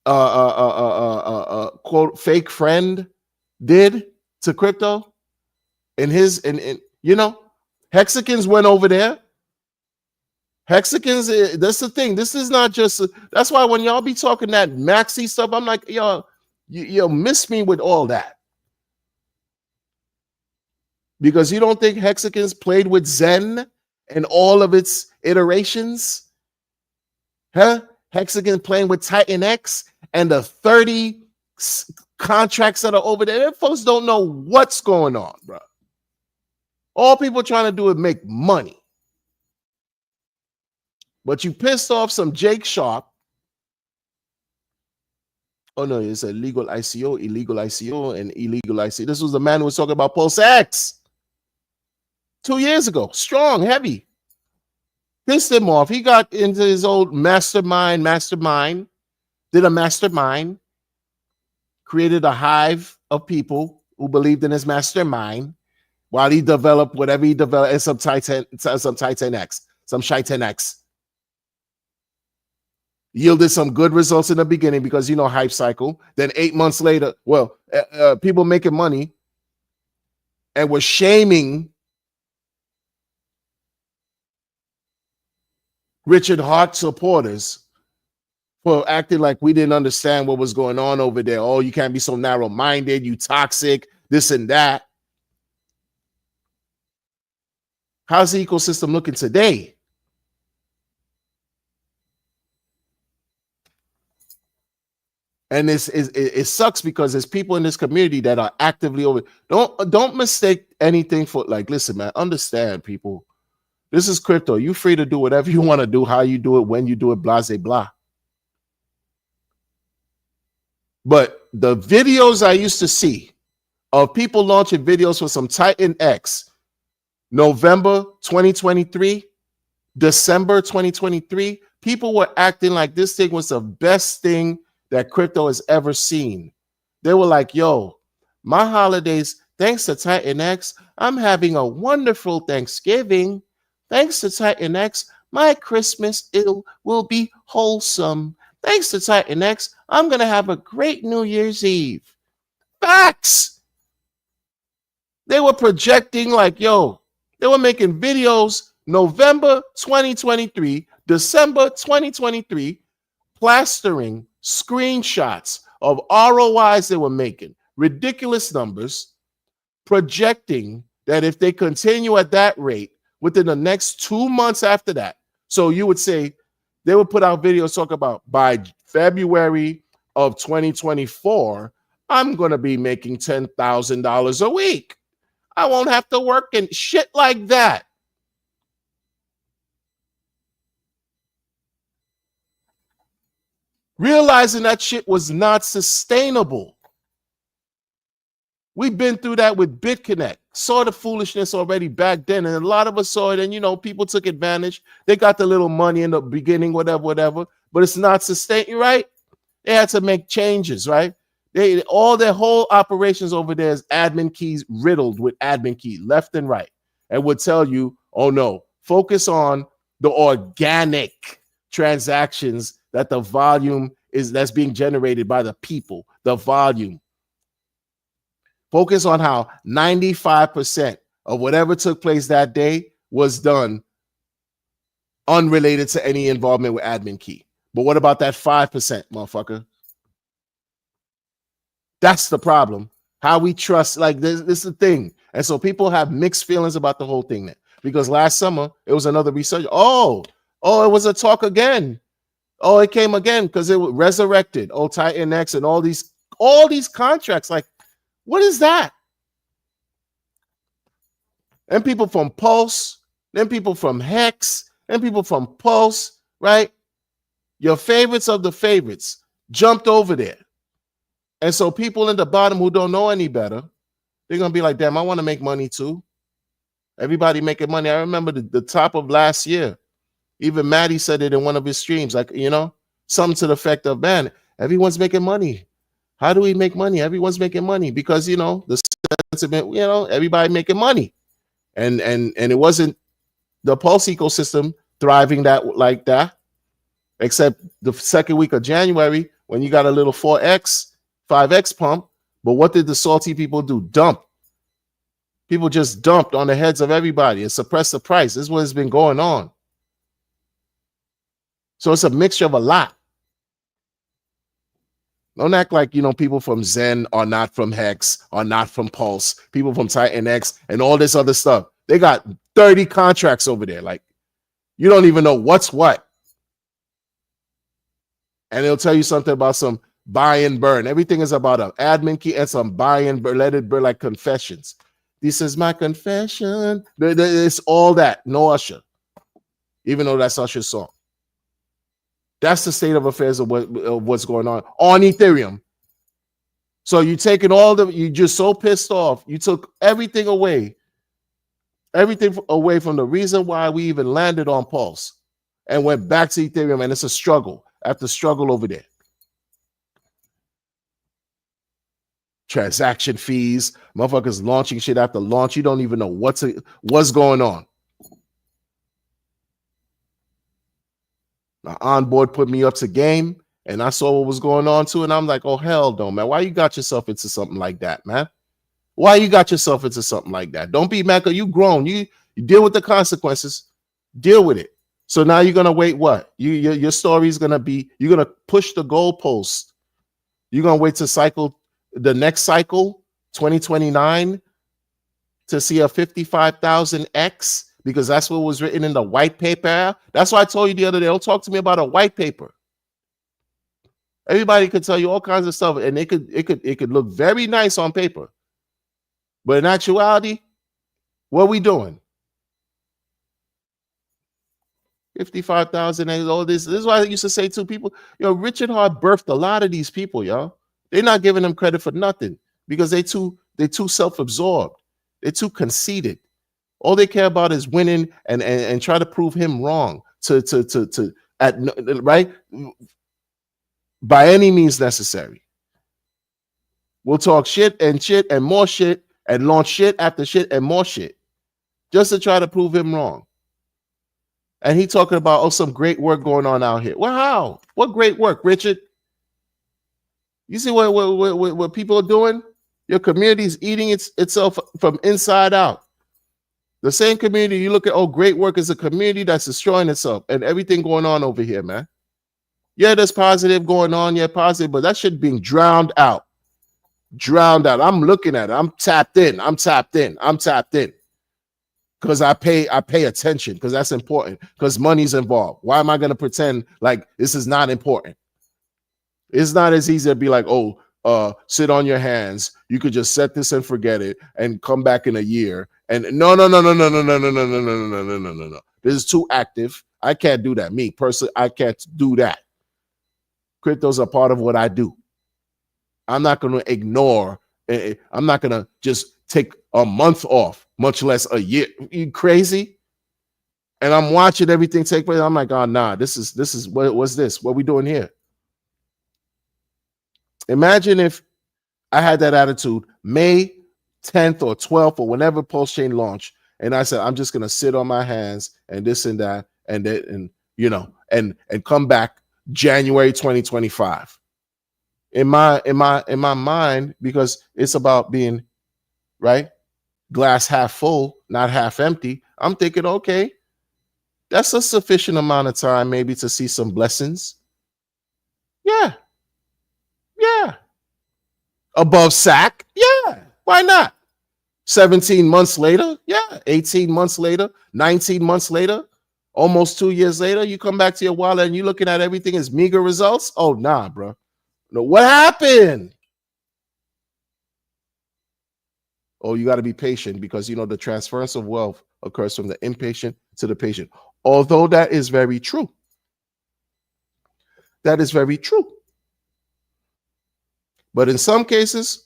quote, fake friend did to crypto. And you know, Hexicans went over there. Hexicans, that's the thing. This is not just, that's why when y'all be talking that maxi stuff, I'm like, y'all, you miss me with all that. Because you don't think Hexicans played with Zen and all of its iterations? Huh? Hexagon playing with Titan X and the 30 contracts that are over there. Folks don't know what's going on, bro. All people trying to do is make money. But you pissed off some Jake Sharp. Oh no, it's a legal ICO, illegal ICO, and illegal ICO. This was the man who was talking about Pulse X 2 years ago. Strong, heavy. Pissed him off. He got into his old mastermind, did a mastermind, created a hive of people who believed in his mastermind while he developed whatever he developed in some Titan X, some Titan X. Yielded some good results in the beginning because, you know, hype cycle. Then 8 months later, people making money and were shaming Richard Hart supporters for acting like we didn't understand what was going on over there. Oh, you can't be so narrow-minded, you toxic, this and that. How's the ecosystem looking today? And it sucks because there's people in this community that are actively over. Don't mistake anything for, like, listen, man, understand, people. This is crypto. You're free to do whatever you want to do, how you do it, when you do it, blah, blah, blah. But the videos I used to see of people launching videos for some Titan X, November 2023, December 2023, people were acting like this thing was the best thing that crypto has ever seen. They were like, yo, my holidays, thanks to Titan X, I'm having a wonderful Thanksgiving. Thanks to Titan X, my Christmas will be wholesome. Thanks to Titan X, I'm going to have a great New Year's Eve. Facts. They were projecting like, yo, they were making videos November 2023, December 2023, plastering screenshots of ROIs they were making, ridiculous numbers, projecting that if they continue at that rate within the next 2 months after that, so you would say they would put out videos talk about by February of 2024, I'm going to be making $10,000 a week. I won't have to work and shit like that. Realizing that shit was not sustainable. We've been through that with BitConnect. Saw the foolishness already back then, and a lot of us saw it, and, you know, people took advantage. They got the little money in the beginning, whatever, but it's not sustained, right? They had to make changes, right? All their whole operations over there is admin keys, riddled with admin key left and right, and would tell you, oh no, focus on the organic transactions that the volume is that's being generated by the people, the volume. Focus on how 95% of whatever took place that day was done unrelated to any involvement with admin key. But what about that 5%, motherfucker? That's the problem. How we trust, like this is the thing. And so people have mixed feelings about the whole thing now. Because last summer it was another research. Oh, it was a talk again. Oh, it came again because it was resurrected. Oh, Titan X and all these contracts. Like, what is that? And people from Pulse, then people from Hex, and people from Pulse, right? Your favorites of the favorites jumped over there. And so people in the bottom who don't know any better, they're going to be like, damn, I want to make money too. Everybody making money. I remember the top of last year. Even Maddie said it in one of his streams, like, something to the effect of, man, everyone's making money. How do we make money? Everyone's making money because, the sentiment, everybody making money. And it wasn't the Pulse ecosystem thriving like that, except the second week of January when you got a little 4X, 5X pump. But what did the salty people do? Dump. People just dumped on the heads of everybody and suppressed the price. This is what has been going on. So it's a mixture of a lot. Don't act like, people from Zen are not from Hex, are not from Pulse, people from Titan X and all this other stuff. They got 30 contracts over there. Like, you don't even know what's what. And they'll tell you something about some buy and burn. Everything is about an admin key and some buy and burn, let it burn, like confessions. This is my confession. It's all that. No Usher. Even though that's Usher's song. That's the state of affairs of what's going on Ethereum. So you you just so pissed off. You took everything away from the reason why we even landed on Pulse and went back to Ethereum. And it's a struggle after struggle over there. Transaction fees, motherfuckers launching shit after launch. You don't even know what's going on. My onboard put me up to game, and I saw what was going on too, and I'm like, oh hell no, man. Why you got yourself into something like that, man? Why you got yourself into something like that? Don't be mad, because you grown. You deal with the consequences. Deal with it. So now you're gonna wait. What? Your story is gonna be, you're gonna push the goalpost. You're gonna wait to the next cycle, 2029, to see a 55,000X. Because that's what was written in the white paper. That's why I told you the other day, don't talk to me about a white paper. Everybody could tell you all kinds of stuff, and it could look very nice on paper. But in actuality, what are we doing? 55,000 and all this. This is why I used to say to people, Richard Hart birthed a lot of these people, y'all. They're not giving them credit for nothing because they're too self-absorbed. They're too conceited. All they care about is winning and try to prove him wrong right by any means necessary. We'll talk shit and more shit and launch shit after shit and more shit just to try to prove him wrong. And he talking about some great work going on out here. Well, how? What great work, Richard? You see what people are doing? Your community is eating itself from inside out. The same community you look at, great work is a community that's destroying itself and everything going on over here, man. Yeah, there's positive going on, positive, but that shit being drowned out. I'm looking at it. I'm tapped in. Because I pay attention, because that's important, because money's involved. Why am I going to pretend like this is not important? It's not as easy to be like, sit on your hands. You could just set this and forget it and come back in a year. And no. This is too active. I can't do that. Me personally, I can't do that. Crypto's a part of what I do. I'm not going to ignore. I'm not going to just take a month off, much less a year. You crazy? And I'm watching everything take place. I'm like, oh, nah, this is what's this? What we doing here? Imagine if I had that attitude May 10th or 12th or whenever Pulse Chain launched, and I said, I'm just going to sit on my hands and this and that and come back January 2025. In my mind, because it's about being right, glass half full, not half empty. I'm thinking, okay, that's a sufficient amount of time maybe to see some blessings. Yeah. Above sack. Yeah. Why not? 17 months later, yeah, 18 months later, 19 months later, almost 2 years later, you come back to your wallet and you're looking at everything as meager results. Oh, nah, bro. No, what happened? Oh, you got to be patient because, you know, the transference of wealth occurs from the impatient to the patient. Although that is very true. That is very true. But in some cases,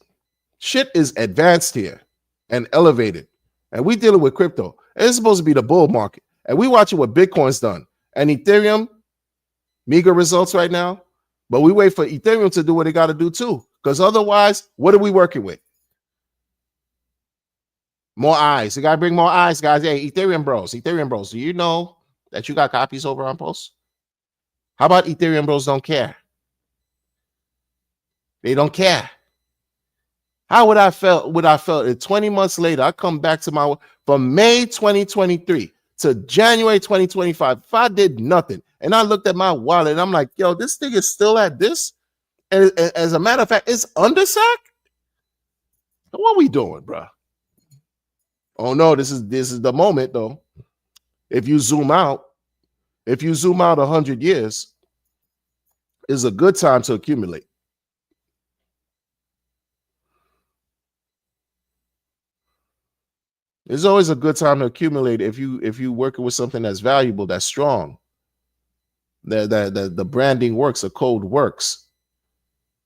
shit is advanced here and elevated. And we dealing with crypto. It's supposed to be the bull market. And we watching what Bitcoin's done. And Ethereum, meager results right now. But we wait for Ethereum to do what they got to do too. Because otherwise, what are we working with? More eyes. You got to bring more eyes, guys. Hey, Ethereum bros, do you know that you got copies over on Post? How about Ethereum bros don't care? They don't care. How would I felt? Would I felt if 20 months later, I come back to from May 2023 to January 2025, if I did nothing and I looked at my wallet and I'm like, yo, this thing is still at this. And as a matter of fact, it's under sack. What are we doing, bro? Oh no, this is the moment though. If you zoom out 100 years, is a good time to accumulate. It's always a good time to accumulate if you working with something that's valuable, that's strong. That the branding works, the code works.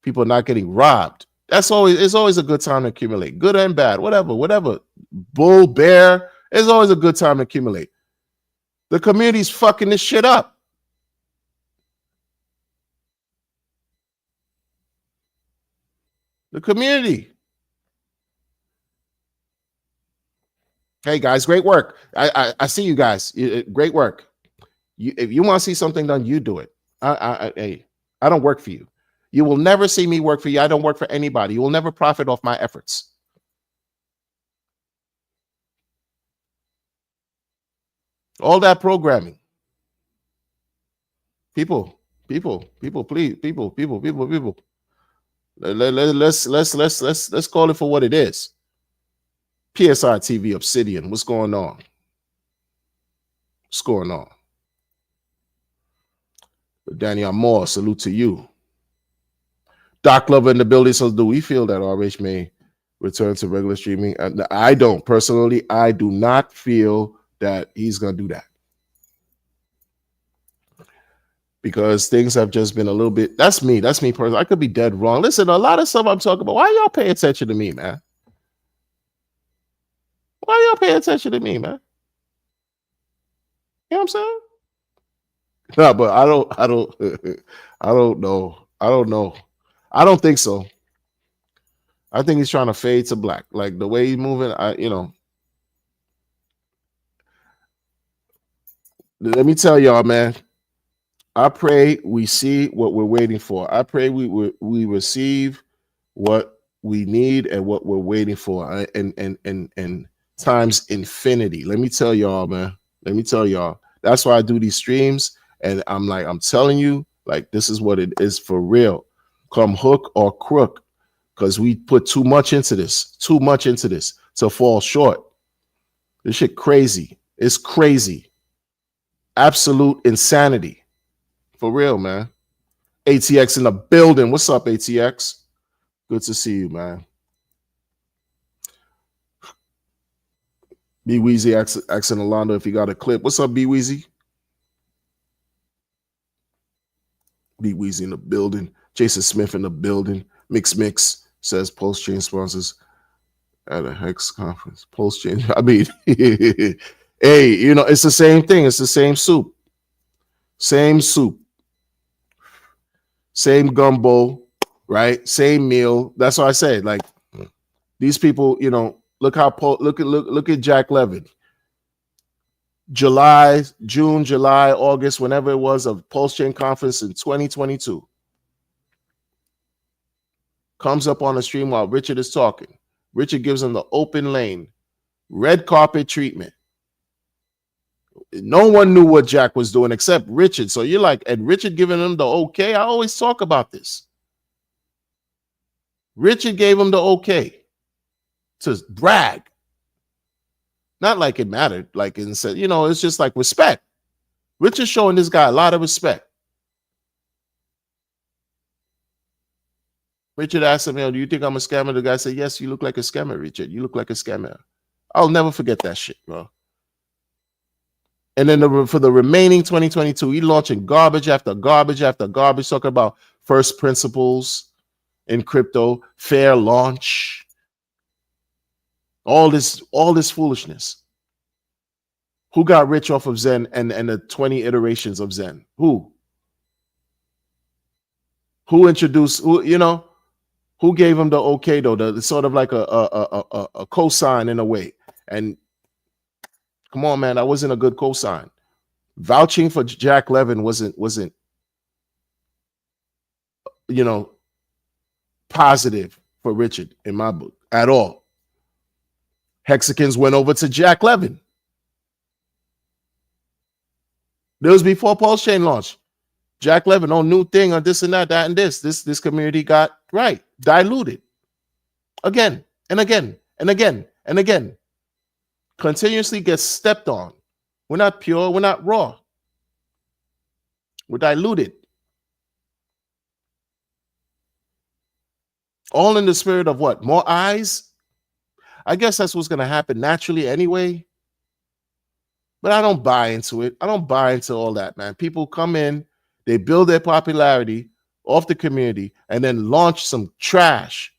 People are not getting robbed. It's always a good time to accumulate, good and bad, whatever. Bull, bear, it's always a good time to accumulate. The community's fucking this shit up. The community. Hey guys, great work. I see you guys. Great work. If you want to see something done, you do it. I don't work for you. You will never see me work for you. I don't work for anybody. You will never profit off my efforts. All that programming. People, please, people. Let's call it for what it is. PSI TV Obsidian. What's going on? What's going on? Daniel Moore, salute to you. Doc Lover in the building. So do we feel that RH may return to regular streaming? I don't. Personally, I do not feel that he's going to do that. Because things have just been a little bit, that's me personally. I could be dead wrong. Listen, a lot of stuff I'm talking about, why y'all pay attention to me, man? Why y'all pay attention to me, man? You know what I'm saying? No, but I don't know. I don't think so. I think he's trying to fade to black. Like the way he's moving, let me tell y'all, man. I pray we see what we're waiting for. I pray we receive what we need and what we're waiting for, and times infinity. Let me tell y'all, man. Let me tell y'all. That's why I do these streams, and I'm telling you, like this is what it is for real. Come hook or crook, because we put too much into this to fall short. This shit crazy. It's crazy. Absolute insanity. For real, man. ATX in the building. What's up, ATX? Good to see you, man. B Weezy asking Alonda if he got a clip. What's up, B Weezy? B Weezy in the building. Jason Smith in the building. Mix says Pulse Chain sponsors at a Hex conference. Pulse Chain. I mean, hey, it's the same thing. It's the same soup. Same soup. Same gumbo, right? Same meal. That's what I say. Like these people, look at Jack Levin. June, July, August, whenever it was, of Pulse Chain conference in 2022. Comes up on the stream while Richard is talking. Richard gives him the open lane, red carpet treatment. No one knew what Jack was doing except Richard. So you're like, and Richard giving him the okay. I always talk about this. Richard gave him the okay. to brag. Not like it mattered, like it said, it's just like respect. Richard's showing this guy a lot of respect. Richard asked him, do you think I'm a scammer? The guy said, yes, you look like a scammer, Richard. You look like a scammer. I'll never forget that shit, bro. And then for the remaining 2022, he launching garbage after garbage after garbage, talking about first principles in crypto, fair launch, all this foolishness. Who got rich off of Zen and the 20 iterations of Zen? Who introduced, who gave him the okay, though, the sort of like a cosign in a way? And come on, man, that wasn't a good cosign. Vouching for Jack Levin wasn't positive for Richard in my book at all. Hexicans went over to Jack Levin. This was before Pulse Chain launched. Jack Levin, new thing on this and that and this. This community got diluted again and again and again and again. Continuously gets stepped on. We're not pure. We're not raw. We're diluted. All in the spirit of what? More eyes? I guess that's what's going to happen naturally anyway. But I don't buy into it. I don't buy into all that, man. People come in, they build their popularity off the community, and then launch some trash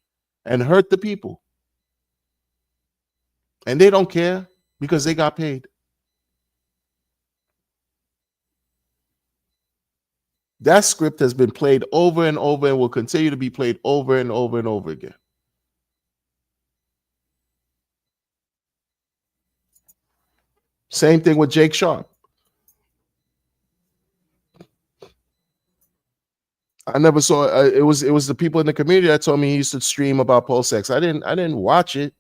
and hurt the people. And they don't care because they got paid. That script has been played over and over and will continue to be played over and over and over again. Same thing with Jake Sharp. I never saw it was the people in the community that told me he used to stream about PulseX. I didn't watch it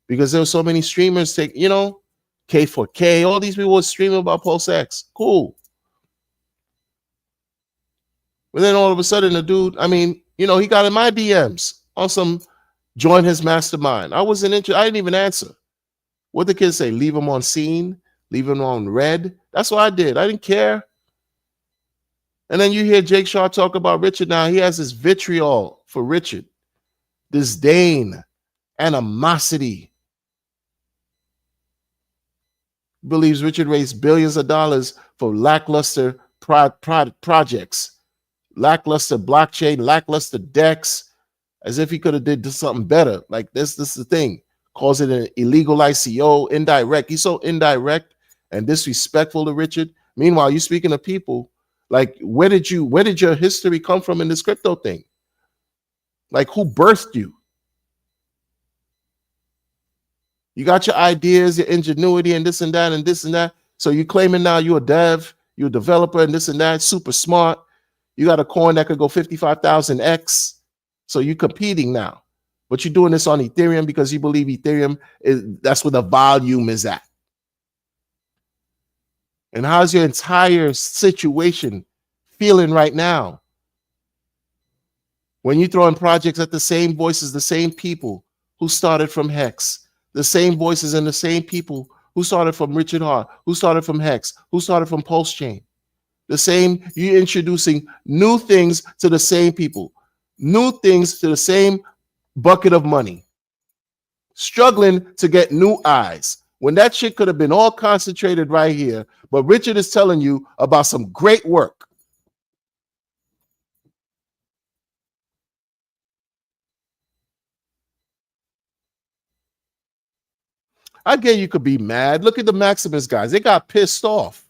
because there were so many streamers K4K, all these people were streaming about PulseX. Cool. But then all of a sudden, the dude, he got in my DMs on some join his mastermind. I wasn't interested. I didn't even answer. What the kids say? Leave him on scene, leave him on red. That's what I did. I didn't care. And then you hear Jake Sharp talk about Richard now. He has this vitriol for Richard, disdain, animosity. Believes Richard raised billions of dollars for lackluster projects. Lackluster blockchain, lackluster DEX, as if he could have did something better. Like this is the thing. Calls it an illegal ICO, indirect. He's so indirect and disrespectful to Richard. Meanwhile, you speaking to people like, where did your history come from in this crypto thing? Like, who birthed you? You got your ideas, your ingenuity, and this and that and this and that. So you claiming now you're a dev, you're a developer, and this and that, super smart. You got a coin that could go 55,000x. So you're competing now. But you're doing this on Ethereum because you believe Ethereum that's where the volume is at. And how's your entire situation feeling right now? When you throw in projects at the same voices, the same people who started from Hex, the same voices and the same people who started from Richard Hart, who started from Hex, who started from Pulse Chain. The same, you're introducing new things to the same people, new things to the same bucket of money, struggling to get new eyes. When that shit could have been all concentrated right here, but Richard is telling you about some great work. I get you could be mad. Look at the Maximus guys. They got pissed off.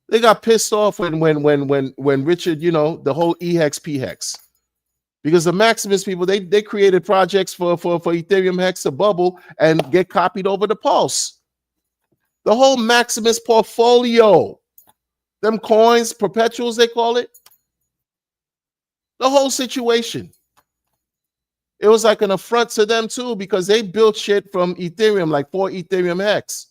They got pissed off when Richard, the whole EHEX PHEX. Because the Maximus people, they created projects for Ethereum Hex to bubble and get copied over the Pulse. The whole Maximus portfolio, them coins, perpetuals, they call it. The whole situation. It was like an affront to them too, because they built shit from Ethereum, like for Ethereum Hex.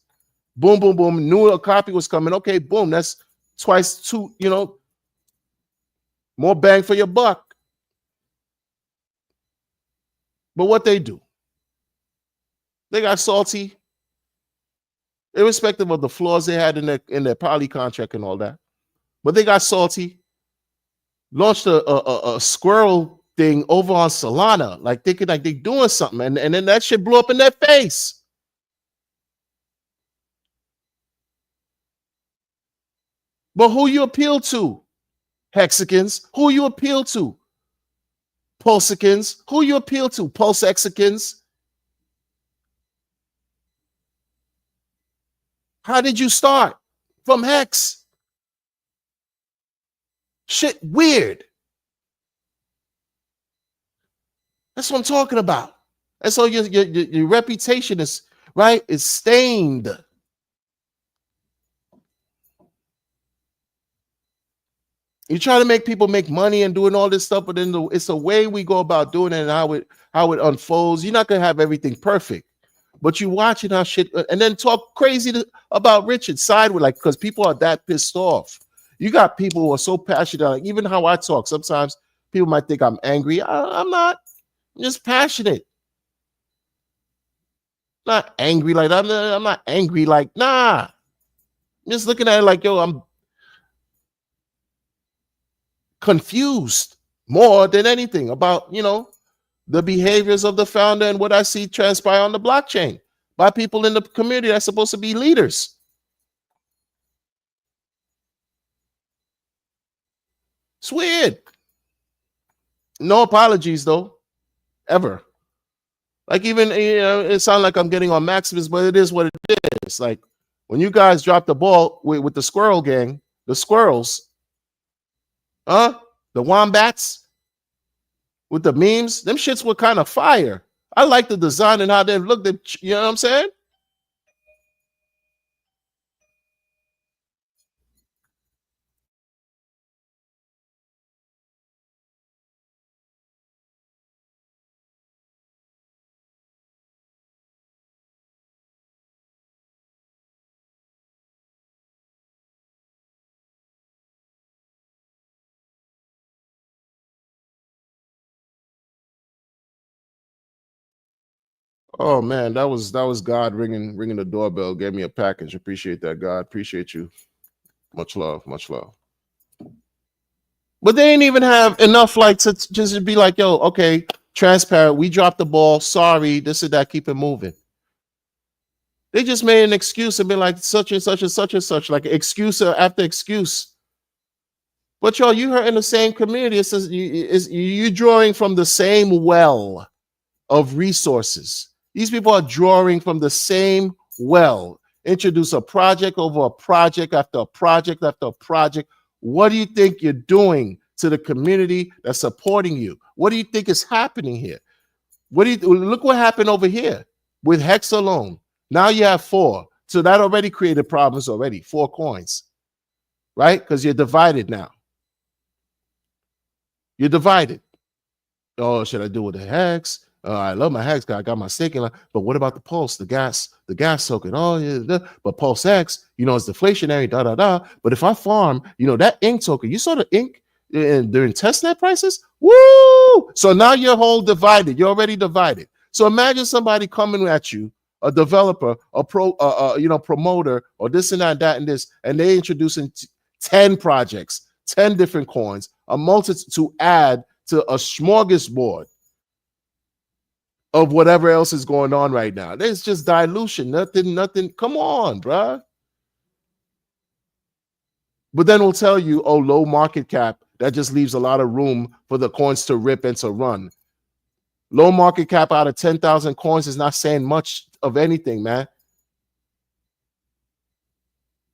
Boom, boom, boom. Knew a copy was coming. Okay, boom. That's twice two, more bang for your buck. But what they do? They got salty, irrespective of the flaws they had in their poly contract and all that. But they got salty, launched a squirrel thing over on Solana, like thinking like they doing something, and then that shit blew up in their face. But who you appeal to? Hexicans. Who you appeal to? Pulsicans. Who you appeal to? Pulsexicans. How did you start? From Hex. Shit weird. That's what I'm talking about. And so your reputation is, right, is stained. You try to make people make money and doing all this stuff, but then it's the way we go about doing it and how it unfolds. You're not gonna have everything perfect, but you watching how shit and then talk crazy about Richard sideways, like because people are that pissed off. You got people who are so passionate, like even how I talk. Sometimes people might think I'm angry. I'm not. I'm just passionate. Not angry like that. I'm not angry like nah. I'm just looking at it like yo, I'm confused more than anything about, you know, the behaviors of the founder and what I see transpire on the blockchain by people in the community that's supposed to be leaders. It's weird. No apologies though, ever. Like even, you know, it sounds like I'm getting on Maximus, but it is what it is. Like when you guys dropped the ball with the squirrel gang, the squirrels, the wombats with the memes, them shits were kind of fire. I like the design and how they look. You know what I'm saying? Oh man, that was God ringing the doorbell. Gave me a package. Appreciate that, God. Appreciate you. Much love, much love. But they didn't even have enough like to just be like, yo, okay, transparent. We dropped the ball. Sorry, this and that. Keep it moving. They just made an excuse and been like such and such and such and such, like excuse after excuse. But y'all, you heard in the same community. It says you drawing from the same well of resources. These people are drawing from the same well. Introduce a project over a project after a project after a project. What do you think you're doing to the community that's supporting you? What do you think is happening here? Look what happened over here with Hex alone. Now you have 4. So that already created problems already. 4 coins, right? Because you're divided now. You're divided. Oh, should I do with the Hex? I love my Hex guy. I got my staking line, but what about the Pulse, the gas token? Oh, yeah, but Pulse X, you know, it's deflationary, But if I farm, you know, that ink token, you saw the ink during testnet prices? Woo! So now you're whole divided. You're already divided. So imagine somebody coming at you, a developer, a promoter, or this and that and this, and they introducing 10 projects, 10 different coins, a multitude to add to a smorgasbord of whatever else is going on right now. There's just dilution. Nothing. Come on, bruh. But then we'll tell you, oh, low market cap. That just leaves a lot of room for the coins to rip and to run. Low market cap out of 10,000 coins is not saying much of anything, man.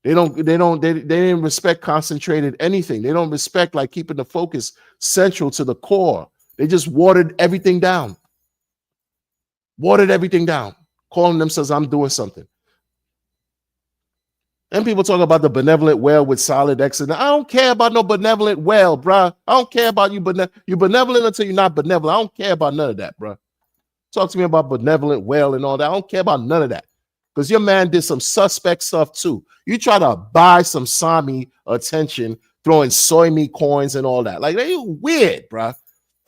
They didn't respect concentrated anything. They don't respect like keeping the focus central to the core. They just watered everything down. Calling themselves, I'm doing something. And people talk about the benevolent whale with solid X. And I don't care about no benevolent whale, bro. I don't care about you. You're benevolent until you're not benevolent. I don't care about none of that, bro. Talk to me about benevolent whale and all that. I don't care about none of that. Because your man did some suspect stuff too. You try to buy some Sami attention, throwing soy meat coins and all that. Like, they weird, bro.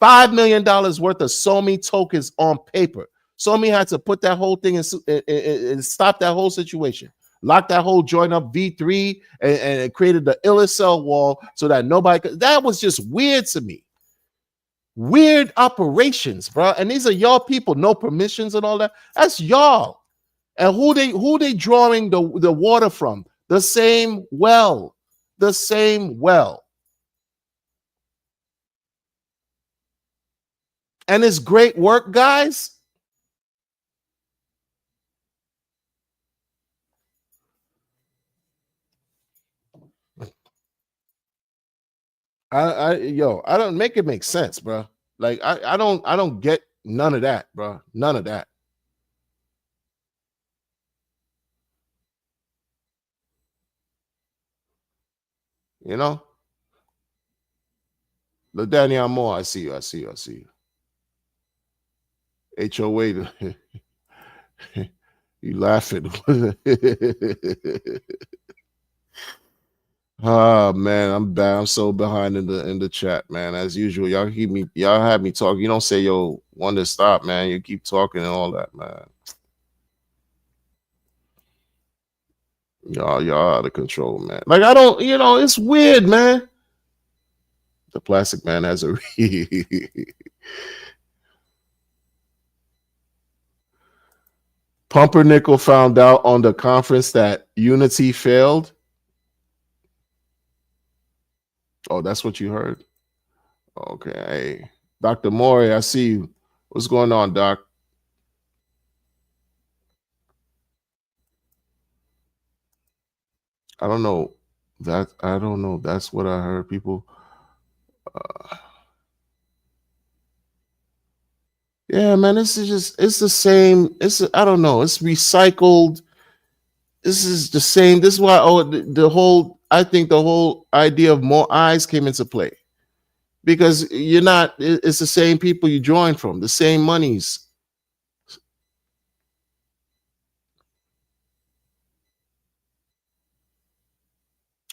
$5 million worth of SOMI tokens on paper. Somi had to put that whole thing and stop that whole situation. Lock that whole joint up V3 and created the illest cell wall so that nobody could. That was just weird to me. Weird operations, bro. And these are y'all people, no permissions and all that. That's y'all. And who they drawing the water from? The same well. The same well. And it's great work, guys. I don't make it make sense, bro. Like I don't get none of that, bro. None of that. You know? Look, Daniel Moore, I see you. HOA, you laughing. Oh man, I'm bad. I'm so behind in the chat, man. As usual, y'all have me talk. You don't say yo one to stop, man. You keep talking and all that, man. Y'all out of control, man. Like I don't, it's weird, man. The plastic man has a Pumpernickel found out on the conference that Unity failed. Oh, that's what you heard? Okay. Hey, Dr. Maury, I see you. What's going on, Doc? I don't know. That's what I heard. People. Yeah, man, it's the same. I don't know. It's recycled. This is the same. This is why I think the whole idea of more eyes came into play. Because it's the same people you join from, the same monies.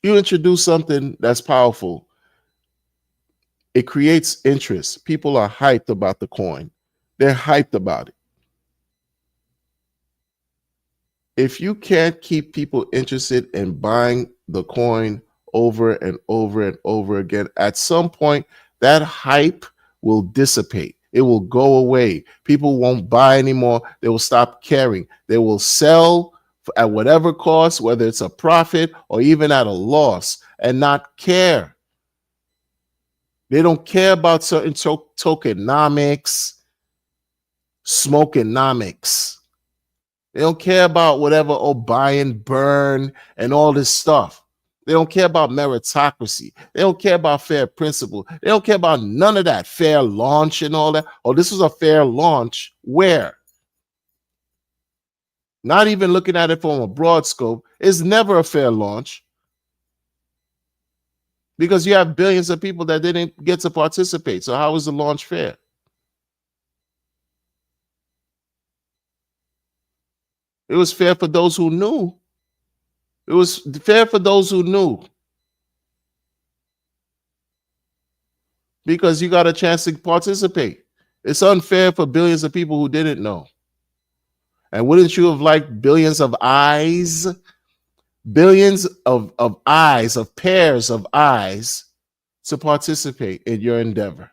You introduce something that's powerful, it creates interest. People are hyped about the coin. They're hyped about it. If you can't keep people interested in buying the coin over and over and over again, at some point, that hype will dissipate. It will go away. People won't buy anymore. They will stop caring. They will sell at whatever cost, whether it's a profit or even at a loss, and not care. They don't care about certain tokenomics, smokeonomics. They don't care about whatever, buy and burn and all this stuff. They don't care about meritocracy. They don't care about fair principle. They don't care about none of that. Fair launch and all that. Oh, this was a fair launch. Where? Not even looking at it from a broad scope. It's never a fair launch. Because you have billions of people that didn't get to participate. So how is the launch fair? It was fair for those who knew. It was fair for those who knew. Because you got a chance to participate. It's unfair for billions of people who didn't know. And wouldn't you have liked billions of eyes? Billions of eyes, of pairs of eyes to participate in your endeavor.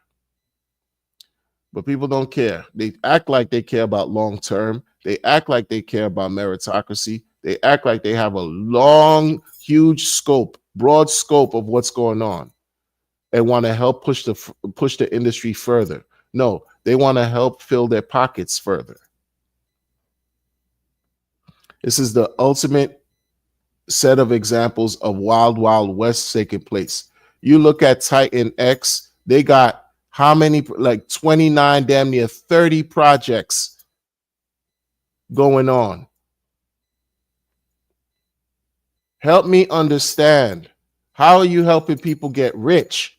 But people don't care. They act like they care about long term. They act like they care about meritocracy. They act like they have a long, huge scope, broad scope of what's going on and want to help push the industry further. No, they want to help fill their pockets further. This is the ultimate set of examples of Wild Wild West taking place. You look at Titan X, they got how many, like 29, damn near 30 projects going on. Help me understand. How are you helping people get rich?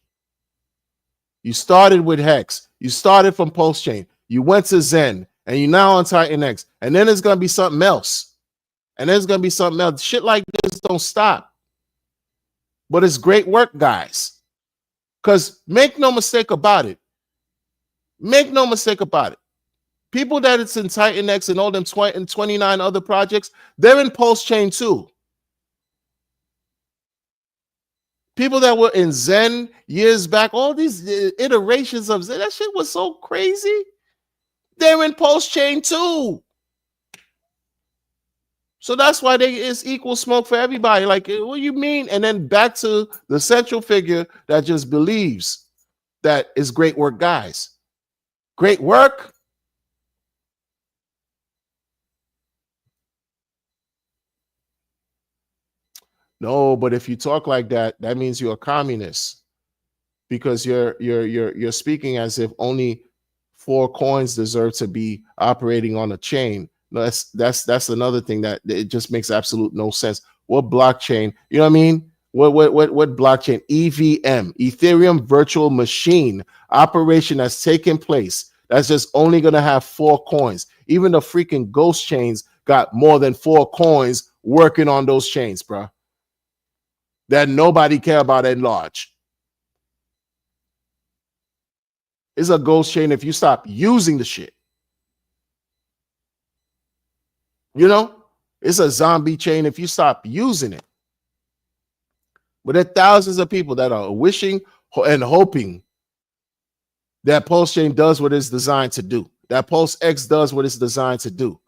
You started with Hex. You started from Pulse Chain. You went to Zen. And you're now on Titan X. And then there's going to be something else. And there's going to be something else. Shit like this don't stop. But it's great work, guys. Because make no mistake about it. Make no mistake about it. People that it's in Titan X and all them 20 and 29 other projects, they're in Pulse Chain too. People that were in Zen years back, all these iterations of Zen, that shit was so crazy. They're in Pulse Chain too. So that's why it's equal smoke for everybody. Like, what do you mean? And then back to the central figure that just believes that is great work, guys. Great work. No, but if you talk like that, that means you're a communist, because you're speaking as if only 4 coins deserve to be operating on a chain. No, that's another thing that it just makes absolute no sense. What blockchain? You know what I mean? What blockchain? EVM, Ethereum Virtual Machine operation that's taking place. That's just only gonna have 4 coins. Even the freaking ghost chains got more than 4 coins working on those chains, bro. That nobody care about at large. It's a ghost chain if you stop using the shit. You know, it's a zombie chain if you stop using it. But there are thousands of people that are wishing and hoping that Pulse Chain does what it's designed to do, that Pulse X does what it's designed to do.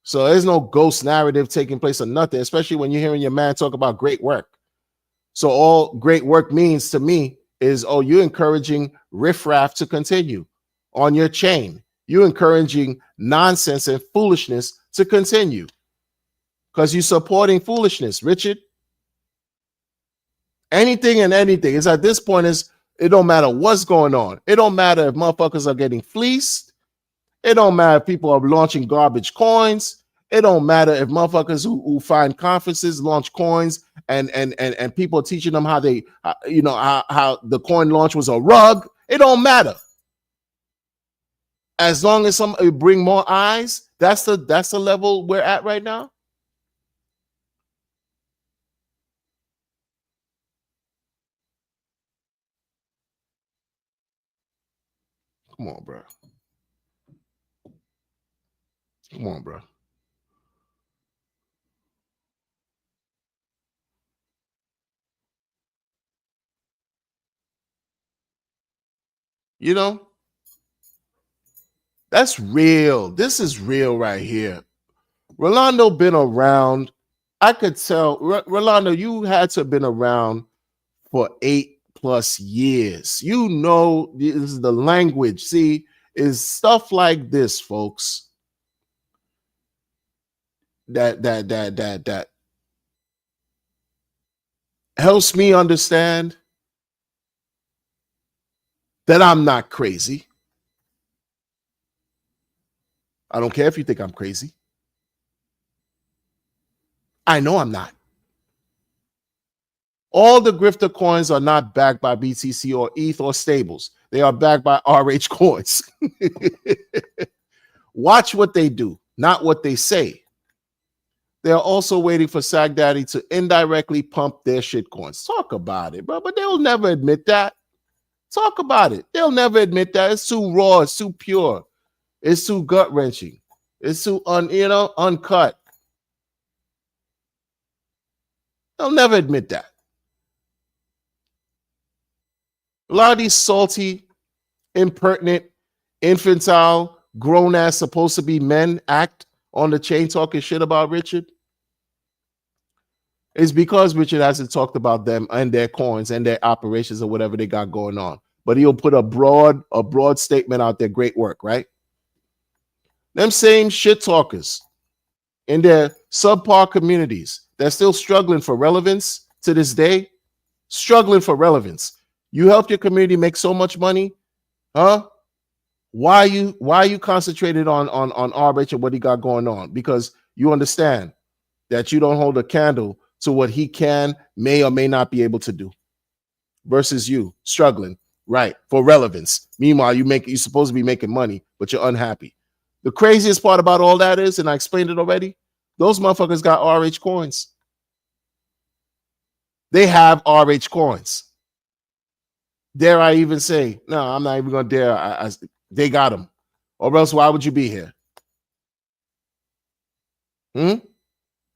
So there's no ghost narrative taking place or nothing, especially when you're hearing your man talk about great work. So all great work means to me is, oh, you're encouraging riffraff to continue on your chain. You're encouraging nonsense and foolishness to continue because you're supporting foolishness, Richard. Anything and anything. It's at this point is it don't matter what's going on. It don't matter if motherfuckers are getting fleeced. It don't matter if people are launching garbage coins. It don't matter if motherfuckers who find conferences launch coins and people teaching them how they, how the coin launch was a rug. It don't matter. As long as somebody bring more eyes, that's the level we're at right now. Come on, bro. Come on, bro. You know, that's real. This is real right here. Rolando been around. I could tell, Rolando, you had to have been around for 8+ years. You know, this is the language. See, is stuff like this, folks. That helps me understand that I'm not crazy. I don't care if you think I'm crazy. I know I'm not. All the grifter coins are not backed by BTC or ETH or stables. They are backed by RH coins. Watch what they do, not what they say. They're also waiting for Sagdaddy to indirectly pump their shit coins. Talk about it, bro. But they'll never admit that. Talk about it. They'll never admit that. It's too raw. It's too pure. It's too gut-wrenching. It's too uncut. They'll never admit that. A lot of these salty, impertinent, infantile, grown-ass, supposed to be men act on the chain talking shit about Richard. It's because Richard hasn't talked about them and their coins and their operations or whatever they got going on. But he'll put a broad statement out there. Great work, right? Them same shit talkers in their subpar communities, they're still struggling for relevance to this day. Struggling for relevance. You helped your community make so much money, huh? Why you concentrated on RH and what he got going on? Because you understand that you don't hold a candle to what he may or may not be able to do. Versus you struggling, right, for relevance. Meanwhile, you're supposed to be making money, but you're unhappy. The craziest part about all that is, and I explained it already, those motherfuckers got RH coins. They have RH coins. Dare I even say, no, I'm not even going to dare. They got them. Or else why would you be here?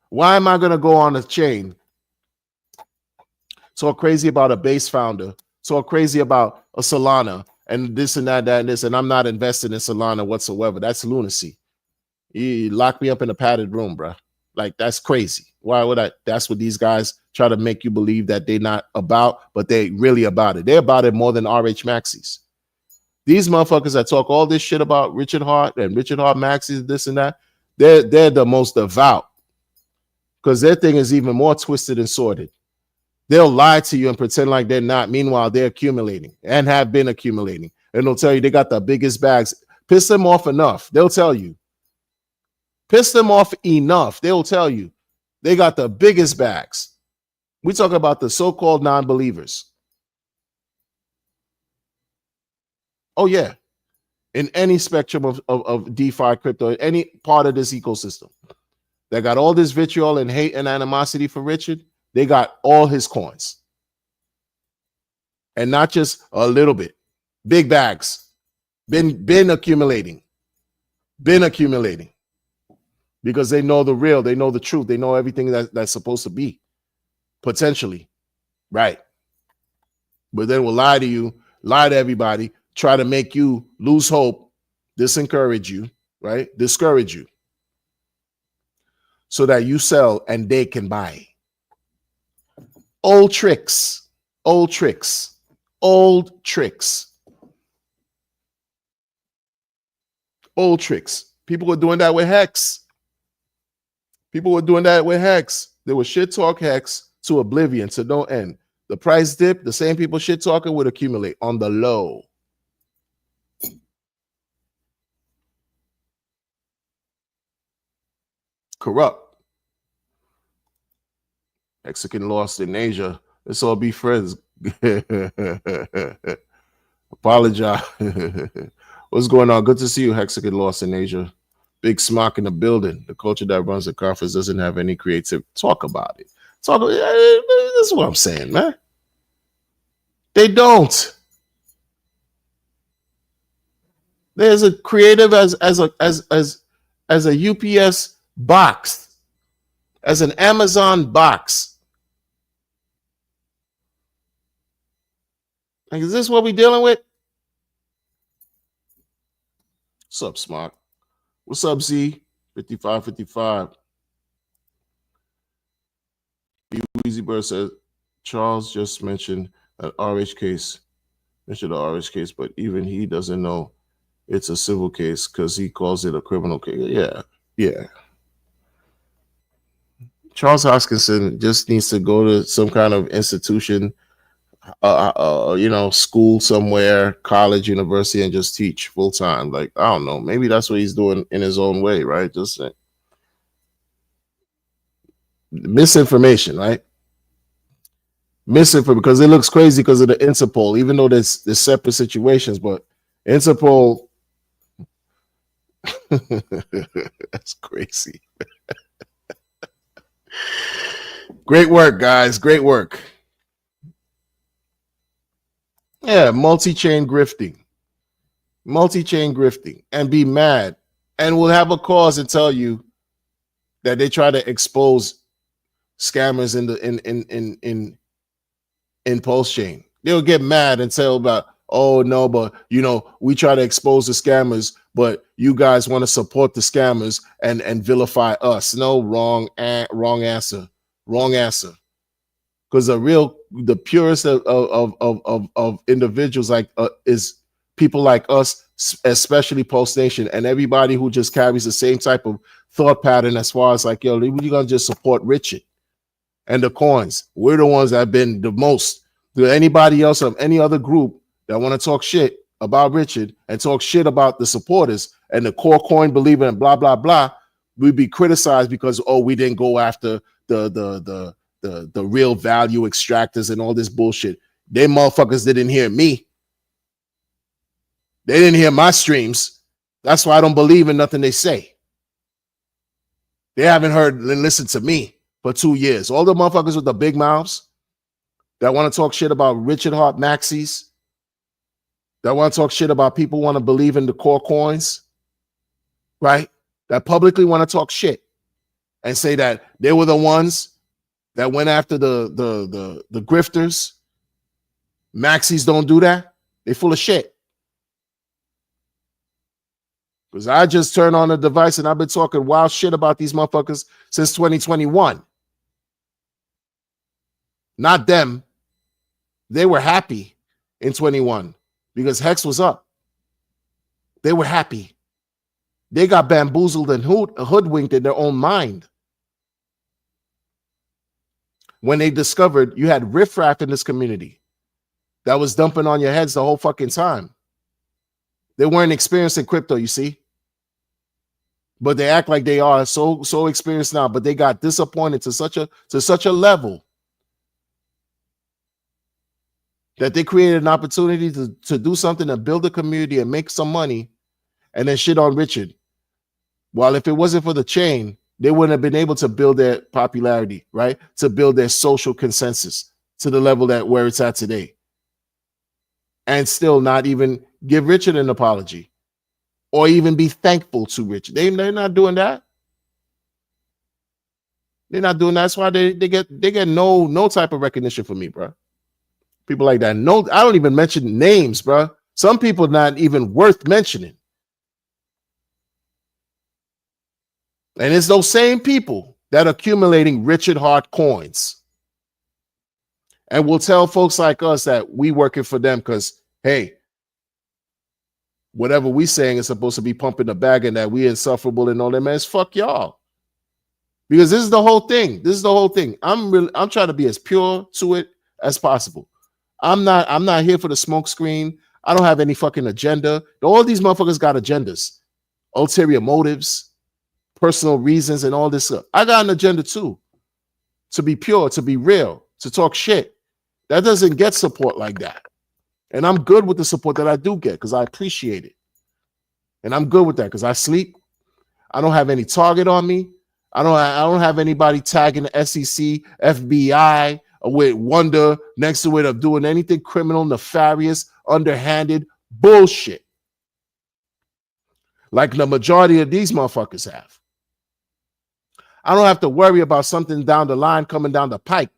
Why am I going to go on a chain, talk crazy about a base founder, talk crazy about a Solana and this and that, and this, and I'm not invested in Solana whatsoever? That's lunacy. You lock me up in a padded room, bro. Like, that's crazy. Why would I? That's what these guys try to make you believe that they're not about, but they really about it. They're about it more than RH Maxis. These motherfuckers that talk all this shit about Richard Hart and Richard Hart Maxis, this and that, they're the most devout, because their thing is even more twisted and sordid. They'll lie to you and pretend like they're not. Meanwhile, they're accumulating and have been accumulating. And they'll tell you they got the biggest bags. Piss them off enough, they'll tell you. Piss them off enough, they'll tell you they got the biggest bags. We talk about the so-called non-believers. Oh, yeah. In any spectrum of DeFi crypto, any part of this ecosystem that got all this vitriol and hate and animosity for Richard, they got all his coins. And not just a little bit. Big bags. Been accumulating. Been accumulating. Because they know the real, they know the truth, they know everything that's supposed to be. Potentially. Right. But then will lie to you, lie to everybody, try to make you lose hope, disencourage you, right? Discourage you. So that you sell and they can buy. Old tricks. Old tricks. Old tricks. Old tricks. People were doing that with Hex. People were doing that with Hex. They would shit talk Hex to oblivion, to no end. The price dip, the same people shit talking would accumulate on the low. Corrupt. Mexican lost in Asia. Let's all be friends. Apologize. What's going on? Good to see you, Mexican lost in Asia. Big smock in the building. The culture that runs the conference doesn't have any creative. Talk about it. Talk. This is what I'm saying, man. They don't. There's a creative as a UPS box, as an Amazon box. Like, is this what we're dealing with? What's up, Smart? What's up, Z? 5555. Easy Bird says, Charles just mentioned an RH case. Mentioned the RH case, but even he doesn't know it's a civil case because he calls it a criminal case. Yeah. Charles Hoskinson just needs to go to some kind of institution, school somewhere, college, university, and just teach full time. Like, I don't know. Maybe that's what he's doing in his own way, right? Just misinformation, right? Misinformation, because it looks crazy because of the Interpol, even though there's separate situations, but Interpol, that's crazy. Great work, guys. Great work. Yeah, multi-chain grifting, and be mad, and we'll have a cause and tell you that they try to expose scammers in Pulse Chain. They'll get mad and tell about, oh no, but we try to expose the scammers, but you guys want to support the scammers and vilify us. No, wrong answer. Because the purest of individuals is people like us, especially Pulse Nation, and everybody who just carries the same type of thought pattern as far as like, yo, we're gonna just support Richard and the coins. We're the ones that have been the most. Do anybody else of any other group that want to talk shit about Richard and talk shit about the supporters and the core coin believer and blah blah blah, we'd be criticized because we didn't go after the real value extractors and all this bullshit. They motherfuckers didn't hear me. They didn't hear my streams. That's why I don't believe in nothing they say. They haven't heard and listened to me for 2 years. All the motherfuckers with the big mouths that want to talk shit about Richard Hart Maxis, that want to talk shit about people who want to believe in the core coins, right? That publicly want to talk shit and say that they were the ones that went after the grifters. Maxis don't do that. They full of shit. Because I just turned on the device and I've been talking wild shit about these motherfuckers since 2021. Not them. They were happy in 21 because Hex was up. They were happy. They got bamboozled and hoodwinked in their own mind. When they discovered you had riffraff in this community that was dumping on your heads the whole fucking time. They weren't experienced in crypto, you see. But they act like they are so experienced now, but they got disappointed to such a level that they created an opportunity to do something, to build a community and make some money, and then shit on Richard. While if it wasn't for the chain, they wouldn't have been able to build their popularity, right? To build their social consensus to the level that where it's at today. And still not even give Richard an apology or even be thankful to Richard. They're not doing that. They're not doing that. That's why they get no type of recognition from me, bro. People like that. No, I don't even mention names, bro. Some people not even worth mentioning. And it's those same people that are accumulating Richard Hart coins. And we'll tell folks like us that we working for them because, hey, whatever we saying is supposed to be pumping the bag and that we insufferable and all that, man. It's fuck y'all. Because this is the whole thing. This is the whole thing. I'm trying to be as pure to it as possible. I'm not here for the smoke screen. I don't have any fucking agenda. All these motherfuckers got agendas, ulterior motives, personal reasons, and all this stuff. I got an agenda too. To be pure, to be real, to talk shit. That doesn't get support like that. And I'm good with the support that I do get because I appreciate it. And I'm good with that because I sleep. I don't have any target on me. I don't have anybody tagging the SEC, FBI, with Wonder next to it of doing anything criminal, nefarious, underhanded bullshit. Like the majority of these motherfuckers have. I don't have to worry about something down the line coming down the pike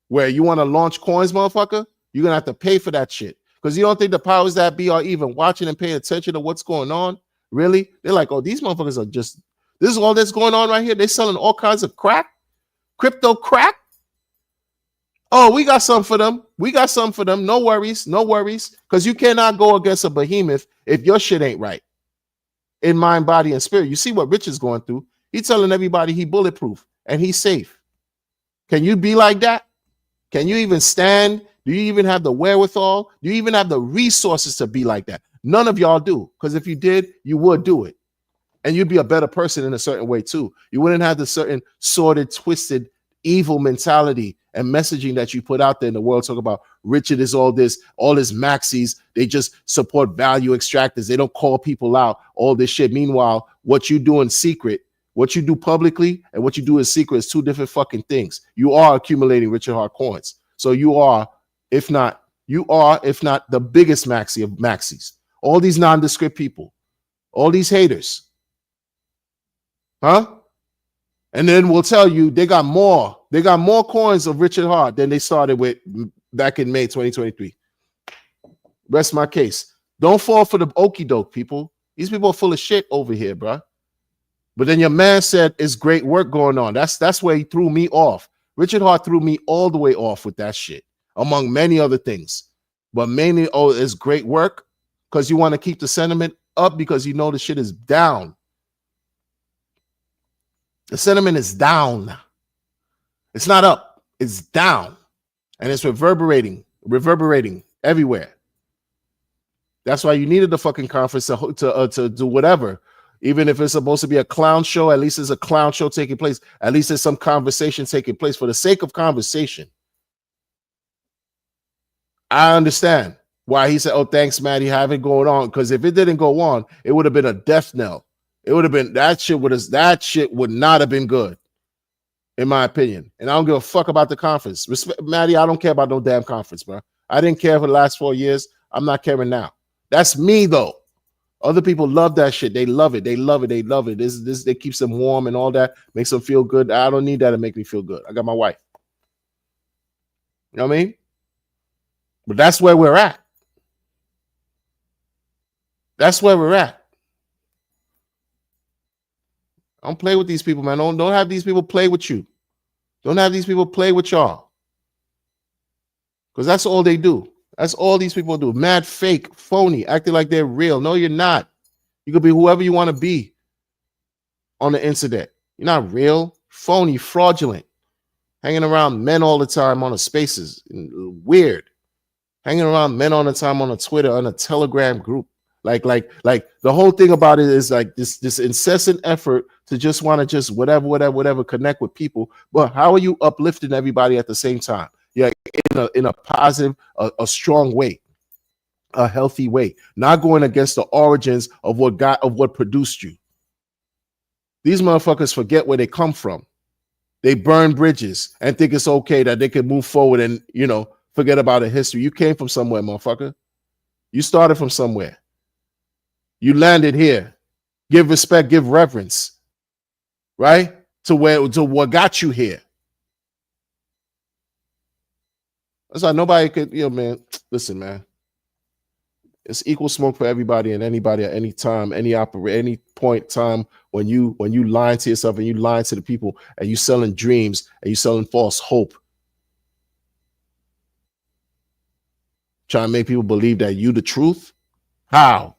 where you want to launch coins, motherfucker. You're going to have to pay for that shit. Because you don't think the powers that be are even watching and paying attention to what's going on? Really? They're like, oh, these motherfuckers are just, this is all that's going on right here. They're selling all kinds of crack, crypto crack. Oh, we got some for them. We got some for them. No worries. No worries. Because you cannot go against a behemoth if your shit ain't right. In mind, body, and spirit. You see what Rich is going through. He's telling everybody he bulletproof and he's safe. Can you be like that? Can you even stand? Do you even have the wherewithal? Do you even have the resources to be like that? None of y'all do. Because if you did, you would do it. And you'd be a better person in a certain way too. You wouldn't have the certain sordid, twisted, evil mentality and messaging that you put out there in the world. Talk about Richard is all this maxis. They just support value extractors. They don't call people out, all this shit. Meanwhile, what you do in secret, what you do publicly and what you do in secret is two different fucking things. You are accumulating Richard Hart coins. So you are, if not the biggest maxi of maxis. All these nondescript people, all these haters. Huh? And then we'll tell you they got more coins of Richard Hart than they started with back in May 2023. Rest my case. Don't fall for the okie doke, people. These people are full of shit over here, bro. But then your man said it's great work going on. That's where he threw me off. Richard Hart threw me all the way off with that shit, among many other things. But mainly, it's great work because you want to keep the sentiment up because you know the shit is down. The sentiment is down. It's not up. It's down. And it's reverberating everywhere. That's why you needed the fucking conference to do whatever. Even if it's supposed to be a clown show, at least there's a clown show taking place. At least there's some conversation taking place for the sake of conversation. I understand why he said, oh, thanks, Maddie, have it going on. Because if it didn't go on, it would have been a death knell. It would have been, that shit would not have been good, in my opinion. And I don't give a fuck about the conference. Maddie, I don't care about no damn conference, bro. I didn't care for the last 4 years. I'm not caring now. That's me, though. Other people love that shit. They love it. They love it. They love it. This it keeps them warm and all that. Makes them feel good. I don't need that to make me feel good. I got my wife. You know what I mean? But that's where we're at. That's where we're at. Don't play with these people, man. Don't have these people play with you. Don't have these people play with y'all. Because that's all they do. That's all these people do. Mad, fake, phony, acting like they're real. No, you're not. You could be whoever you want to be on the internet. You're not real, phony, fraudulent. Hanging around men all the time on the spaces. Weird. Hanging around men all the time on a Twitter, on a Telegram group. Like the whole thing about it is like this incessant effort to just want to just whatever connect with people. But how are you uplifting everybody at the same time? Yeah, in a positive, a strong way, a healthy way, not going against the origins of what produced you. These motherfuckers forget where they come from. They burn bridges and think it's okay that they can move forward and, forget about the history. You came from somewhere, motherfucker. You started from somewhere. You landed here. Give respect, give reverence, right? To what got you here. That's why nobody could, man. Listen, man. It's equal smoke for everybody and anybody at any time, any point in time when you lying to yourself and you lying to the people and you selling dreams and you selling false hope. Trying to make people believe that you the truth. How?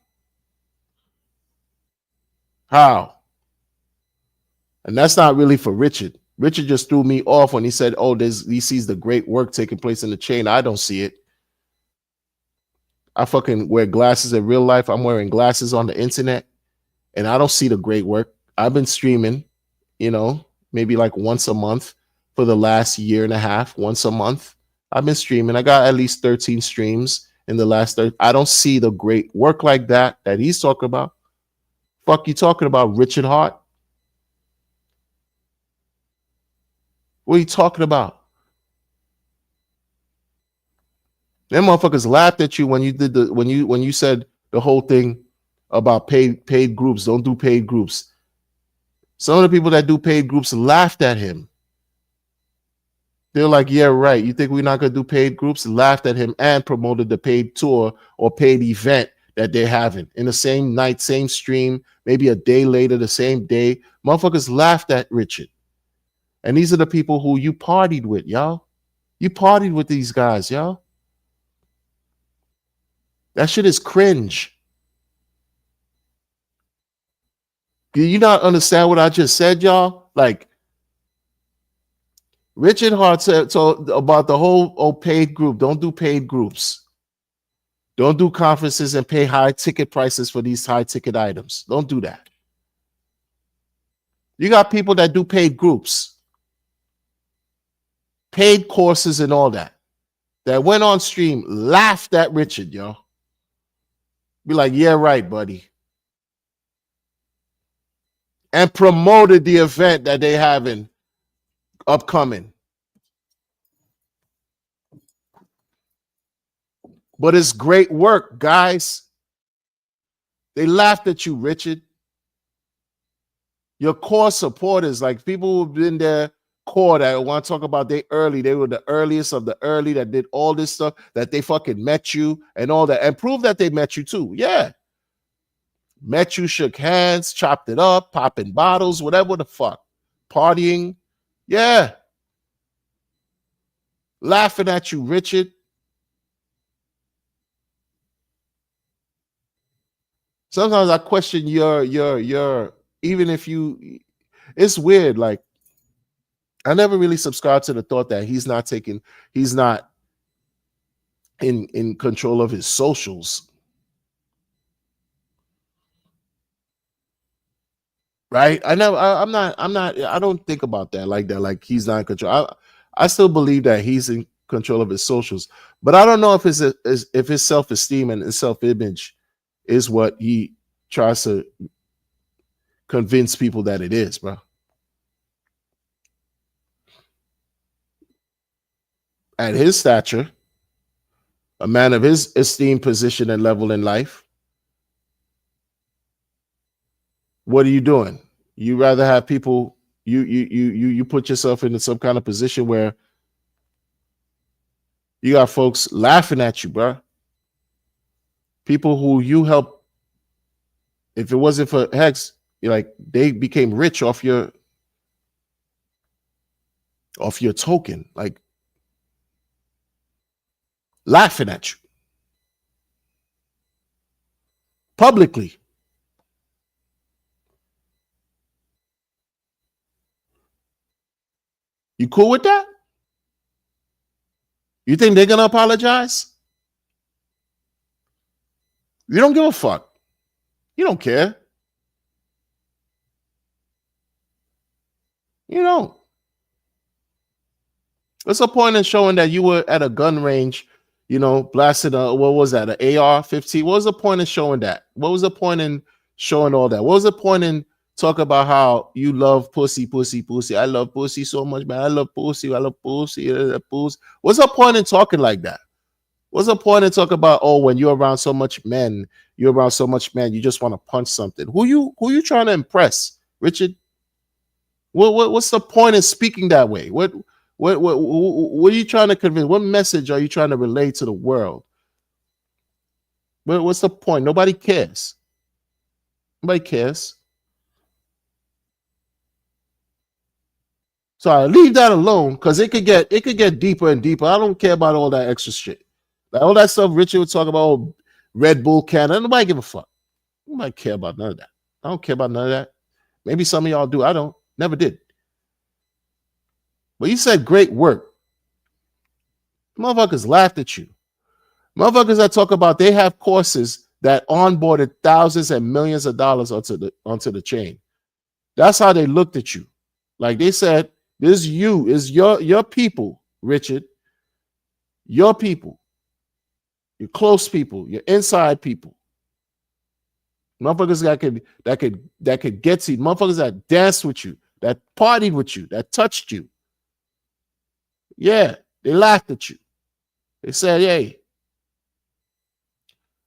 And that's not really for Richard. Richard just threw me off when he said, he sees the great work taking place in the chain. I don't see it. I fucking wear glasses in real life. I'm wearing glasses on the internet, and I don't see the great work. I've been streaming, maybe like once a month for the last year and a half, once a month. I've been streaming. I got at least 13 streams in the last 30. I don't see the great work like that he's talking about. Fuck you talking about, Richard Hart? What are you talking about? Them motherfuckers laughed at you when you did when you said the whole thing about paid groups. Don't do paid groups. Some of the people that do paid groups laughed at him. They're like, yeah, right. You think we're not gonna do paid groups? Laughed at him and promoted the paid tour or paid event that they're having in the same night, same stream, maybe a day later, the same day. Motherfuckers laughed at Richard. And these are the people who you partied with, y'all. You partied with these guys, y'all. That shit is cringe. Do you not understand what I just said, y'all? Like, Richard Hart said about the whole paid group. Don't do paid groups. Don't do conferences and pay high ticket prices for these high ticket items. Don't do that. You got people that do paid groups, paid courses and all that went on stream, laughed at Richard, yo. Be like, yeah, right, buddy. And promoted the event that they having upcoming. But it's great work, guys. They laughed at you, Richard. Your core supporters, like people who've been there core that want to talk about they were the earliest of the early that did all this stuff, that they fucking met you and all that, and prove that they met you too. Yeah. Met you, shook hands, chopped it up, popping bottles, whatever the fuck. Partying. Yeah. Laughing at you, Richard. Sometimes I question your even if you, it's weird. Like, I never really subscribed to the thought that he's not in control of his socials. Right? I don't think about that like that. Like, he's not in control. I still believe that he's in control of his socials, but I don't know if his self-esteem and his self-image is what he tries to convince people that it is, bro. At his stature, a man of his esteemed position and level in life, What are you doing? You rather have people, you put yourself into some kind of position where you got folks laughing at you, bro. People who you help, if it wasn't for Hex, like they became rich off your token, like laughing at you publicly. You cool with that? You think they're gonna apologize? You don't give a fuck. You don't care. You don't. What's the point in showing that you were at a gun range, blasting what was that, an AR-15? What was the point in showing that? What was the point in showing all that? What was the point in talking about how you love pussy, pussy, pussy? I love pussy so much, man. I love pussy. I love pussy. Pussy. What's the point in talking like that? What's the point in talking about, oh, when you're around so much men, you just want to punch something? Who you trying to impress, Richard? What's the point in speaking that way? What are you trying to convey? What message are you trying to relay to the world? What's the point? Nobody cares. Nobody cares. So I leave that alone because it could get deeper and deeper. I don't care about all that extra shit. Like all that stuff Richard would talk about, oh, Red Bull Canada. Nobody give a fuck. Nobody care about none of that. I don't care about none of that. Maybe some of y'all do. I don't. Never did. But you said great work. Motherfuckers laughed at you. Motherfuckers that talk about they have courses that onboarded thousands and millions of dollars onto the chain. That's how they looked at you. Like they said, this is your people, Richard. Your people. Your close people, your inside people. Motherfuckers that could get to you. Motherfuckers that danced with you, that partied with you, that touched you. Yeah, they laughed at you. They said, hey,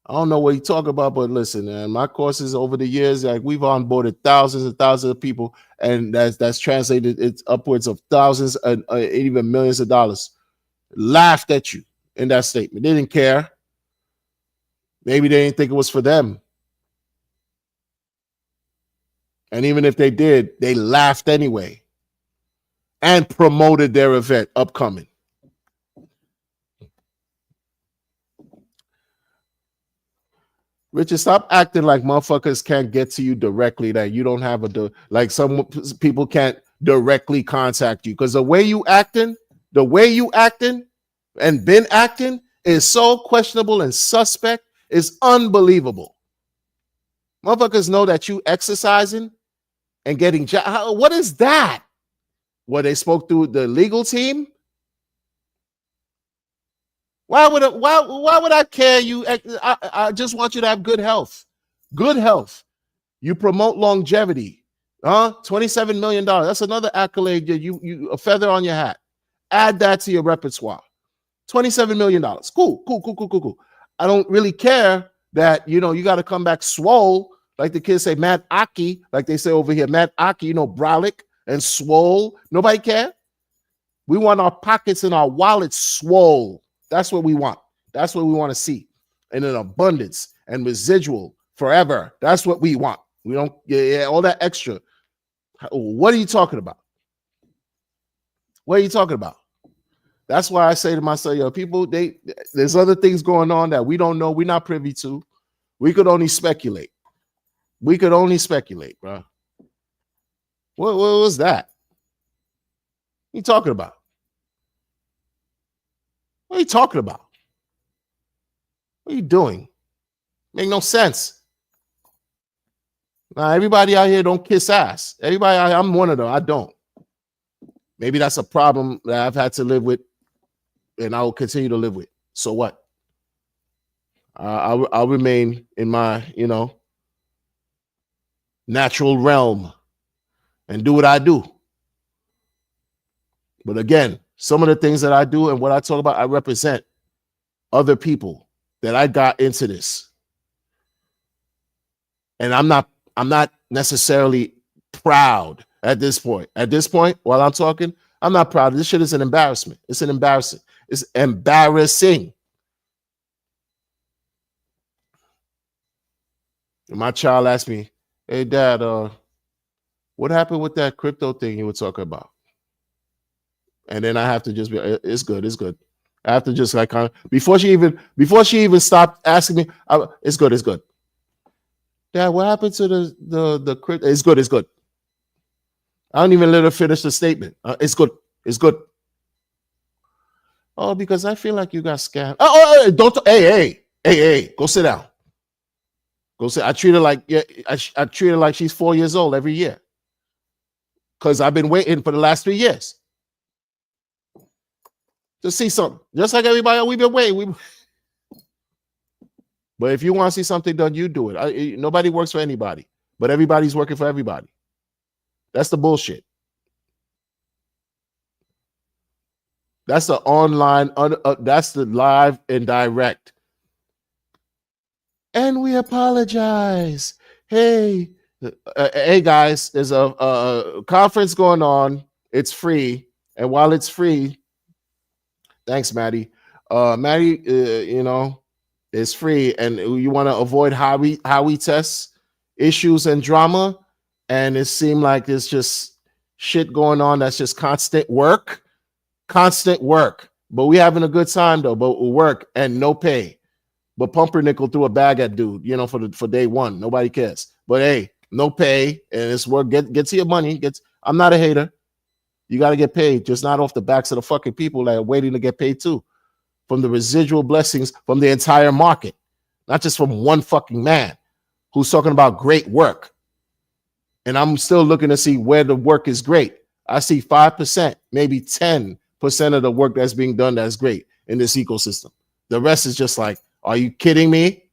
I don't know what you talk about, but listen, man, my courses over the years, like we've onboarded thousands and thousands of people, and that's translated, it's upwards of thousands and even millions of dollars. Laughed at you in that statement. They didn't care. Maybe they didn't think it was for them. And even if they did, they laughed anyway and promoted their event upcoming. Richard, stop acting like motherfuckers can't get to you directly, that you don't have like some people can't directly contact you. Because the way you acting and been acting is so questionable and suspect. Is unbelievable. Motherfuckers know that you exercising and getting what is that? What, they spoke through the legal team? Why would I care? I just want you to have good health. Good health. You promote longevity. $27 million. That's another accolade. You a feather on your hat. Add that to your repertoire. $27 million. Cool. I don't really care that, you got to come back swole, like the kids say, Matt Aki, like they say over here, Matt Aki, brolic and swole. Nobody care. We want our pockets and our wallets swole. That's what we want. That's what we want to see. And in abundance and residual forever. That's what we want. We don't, all that extra. What are you talking about? What are you talking about? That's why I say to myself, yo, people, there's other things going on that we don't know. We're not privy to. We could only speculate. Bro. What was that? What are you talking about? What are you talking about? What are you doing? Make no sense. Now, everybody out here don't kiss ass. Everybody out here, I'm one of them. I don't. Maybe that's a problem that I've had to live with, and I will continue to live with. So what? I'll remain in my, natural realm and do what I do. But again, some of the things that I do and what I talk about, I represent other people that I got into this. And I'm not I'm not necessarily proud at this point. At this point, while I'm talking, I'm not proud. This shit is an embarrassment. It's an embarrassing. It's embarrassing. My child asked me, "Hey, Dad, what happened with that crypto thing you were talking about?" And then I have to just be, "It's good, it's good." I have to just like kind of before she even stopped asking me, "It's good, it's good." Dad, what happened to the crypto? It's good, it's good. I don't even let her finish the statement. It's good, it's good. Oh, because I feel like you got scammed. Oh, don't. Hey, go sit down. Go sit. I treat her like I treat her like she's 4 years old every year. Because I've been waiting for the last 3 years to see something. Just like everybody else, we've been waiting. But if you want to see something done, you do it. Nobody works for anybody, but everybody's working for everybody. That's the bullshit. That's the online, that's the live and direct. And we apologize. Hey guys, there's a conference going on. It's free. And while it's free, thanks, Maddie. Maddie, it's free. And you want to avoid how we test issues and drama. And it seemed like there's just shit going on. That's just constant work. But we having a good time though, but work and no pay. But Pumpernickel threw a bag at dude, for day one. Nobody cares. But hey, no pay and it's work. Get to your money. I'm not a hater. You got to get paid, just not off the backs of the fucking people that are waiting to get paid too. From the residual blessings from the entire market, not just from one fucking man who's talking about great work. And I'm still looking to see where the work is great. I see 5%, maybe 10% of the work that's being done that's great in this ecosystem. The rest is just like, are you kidding me?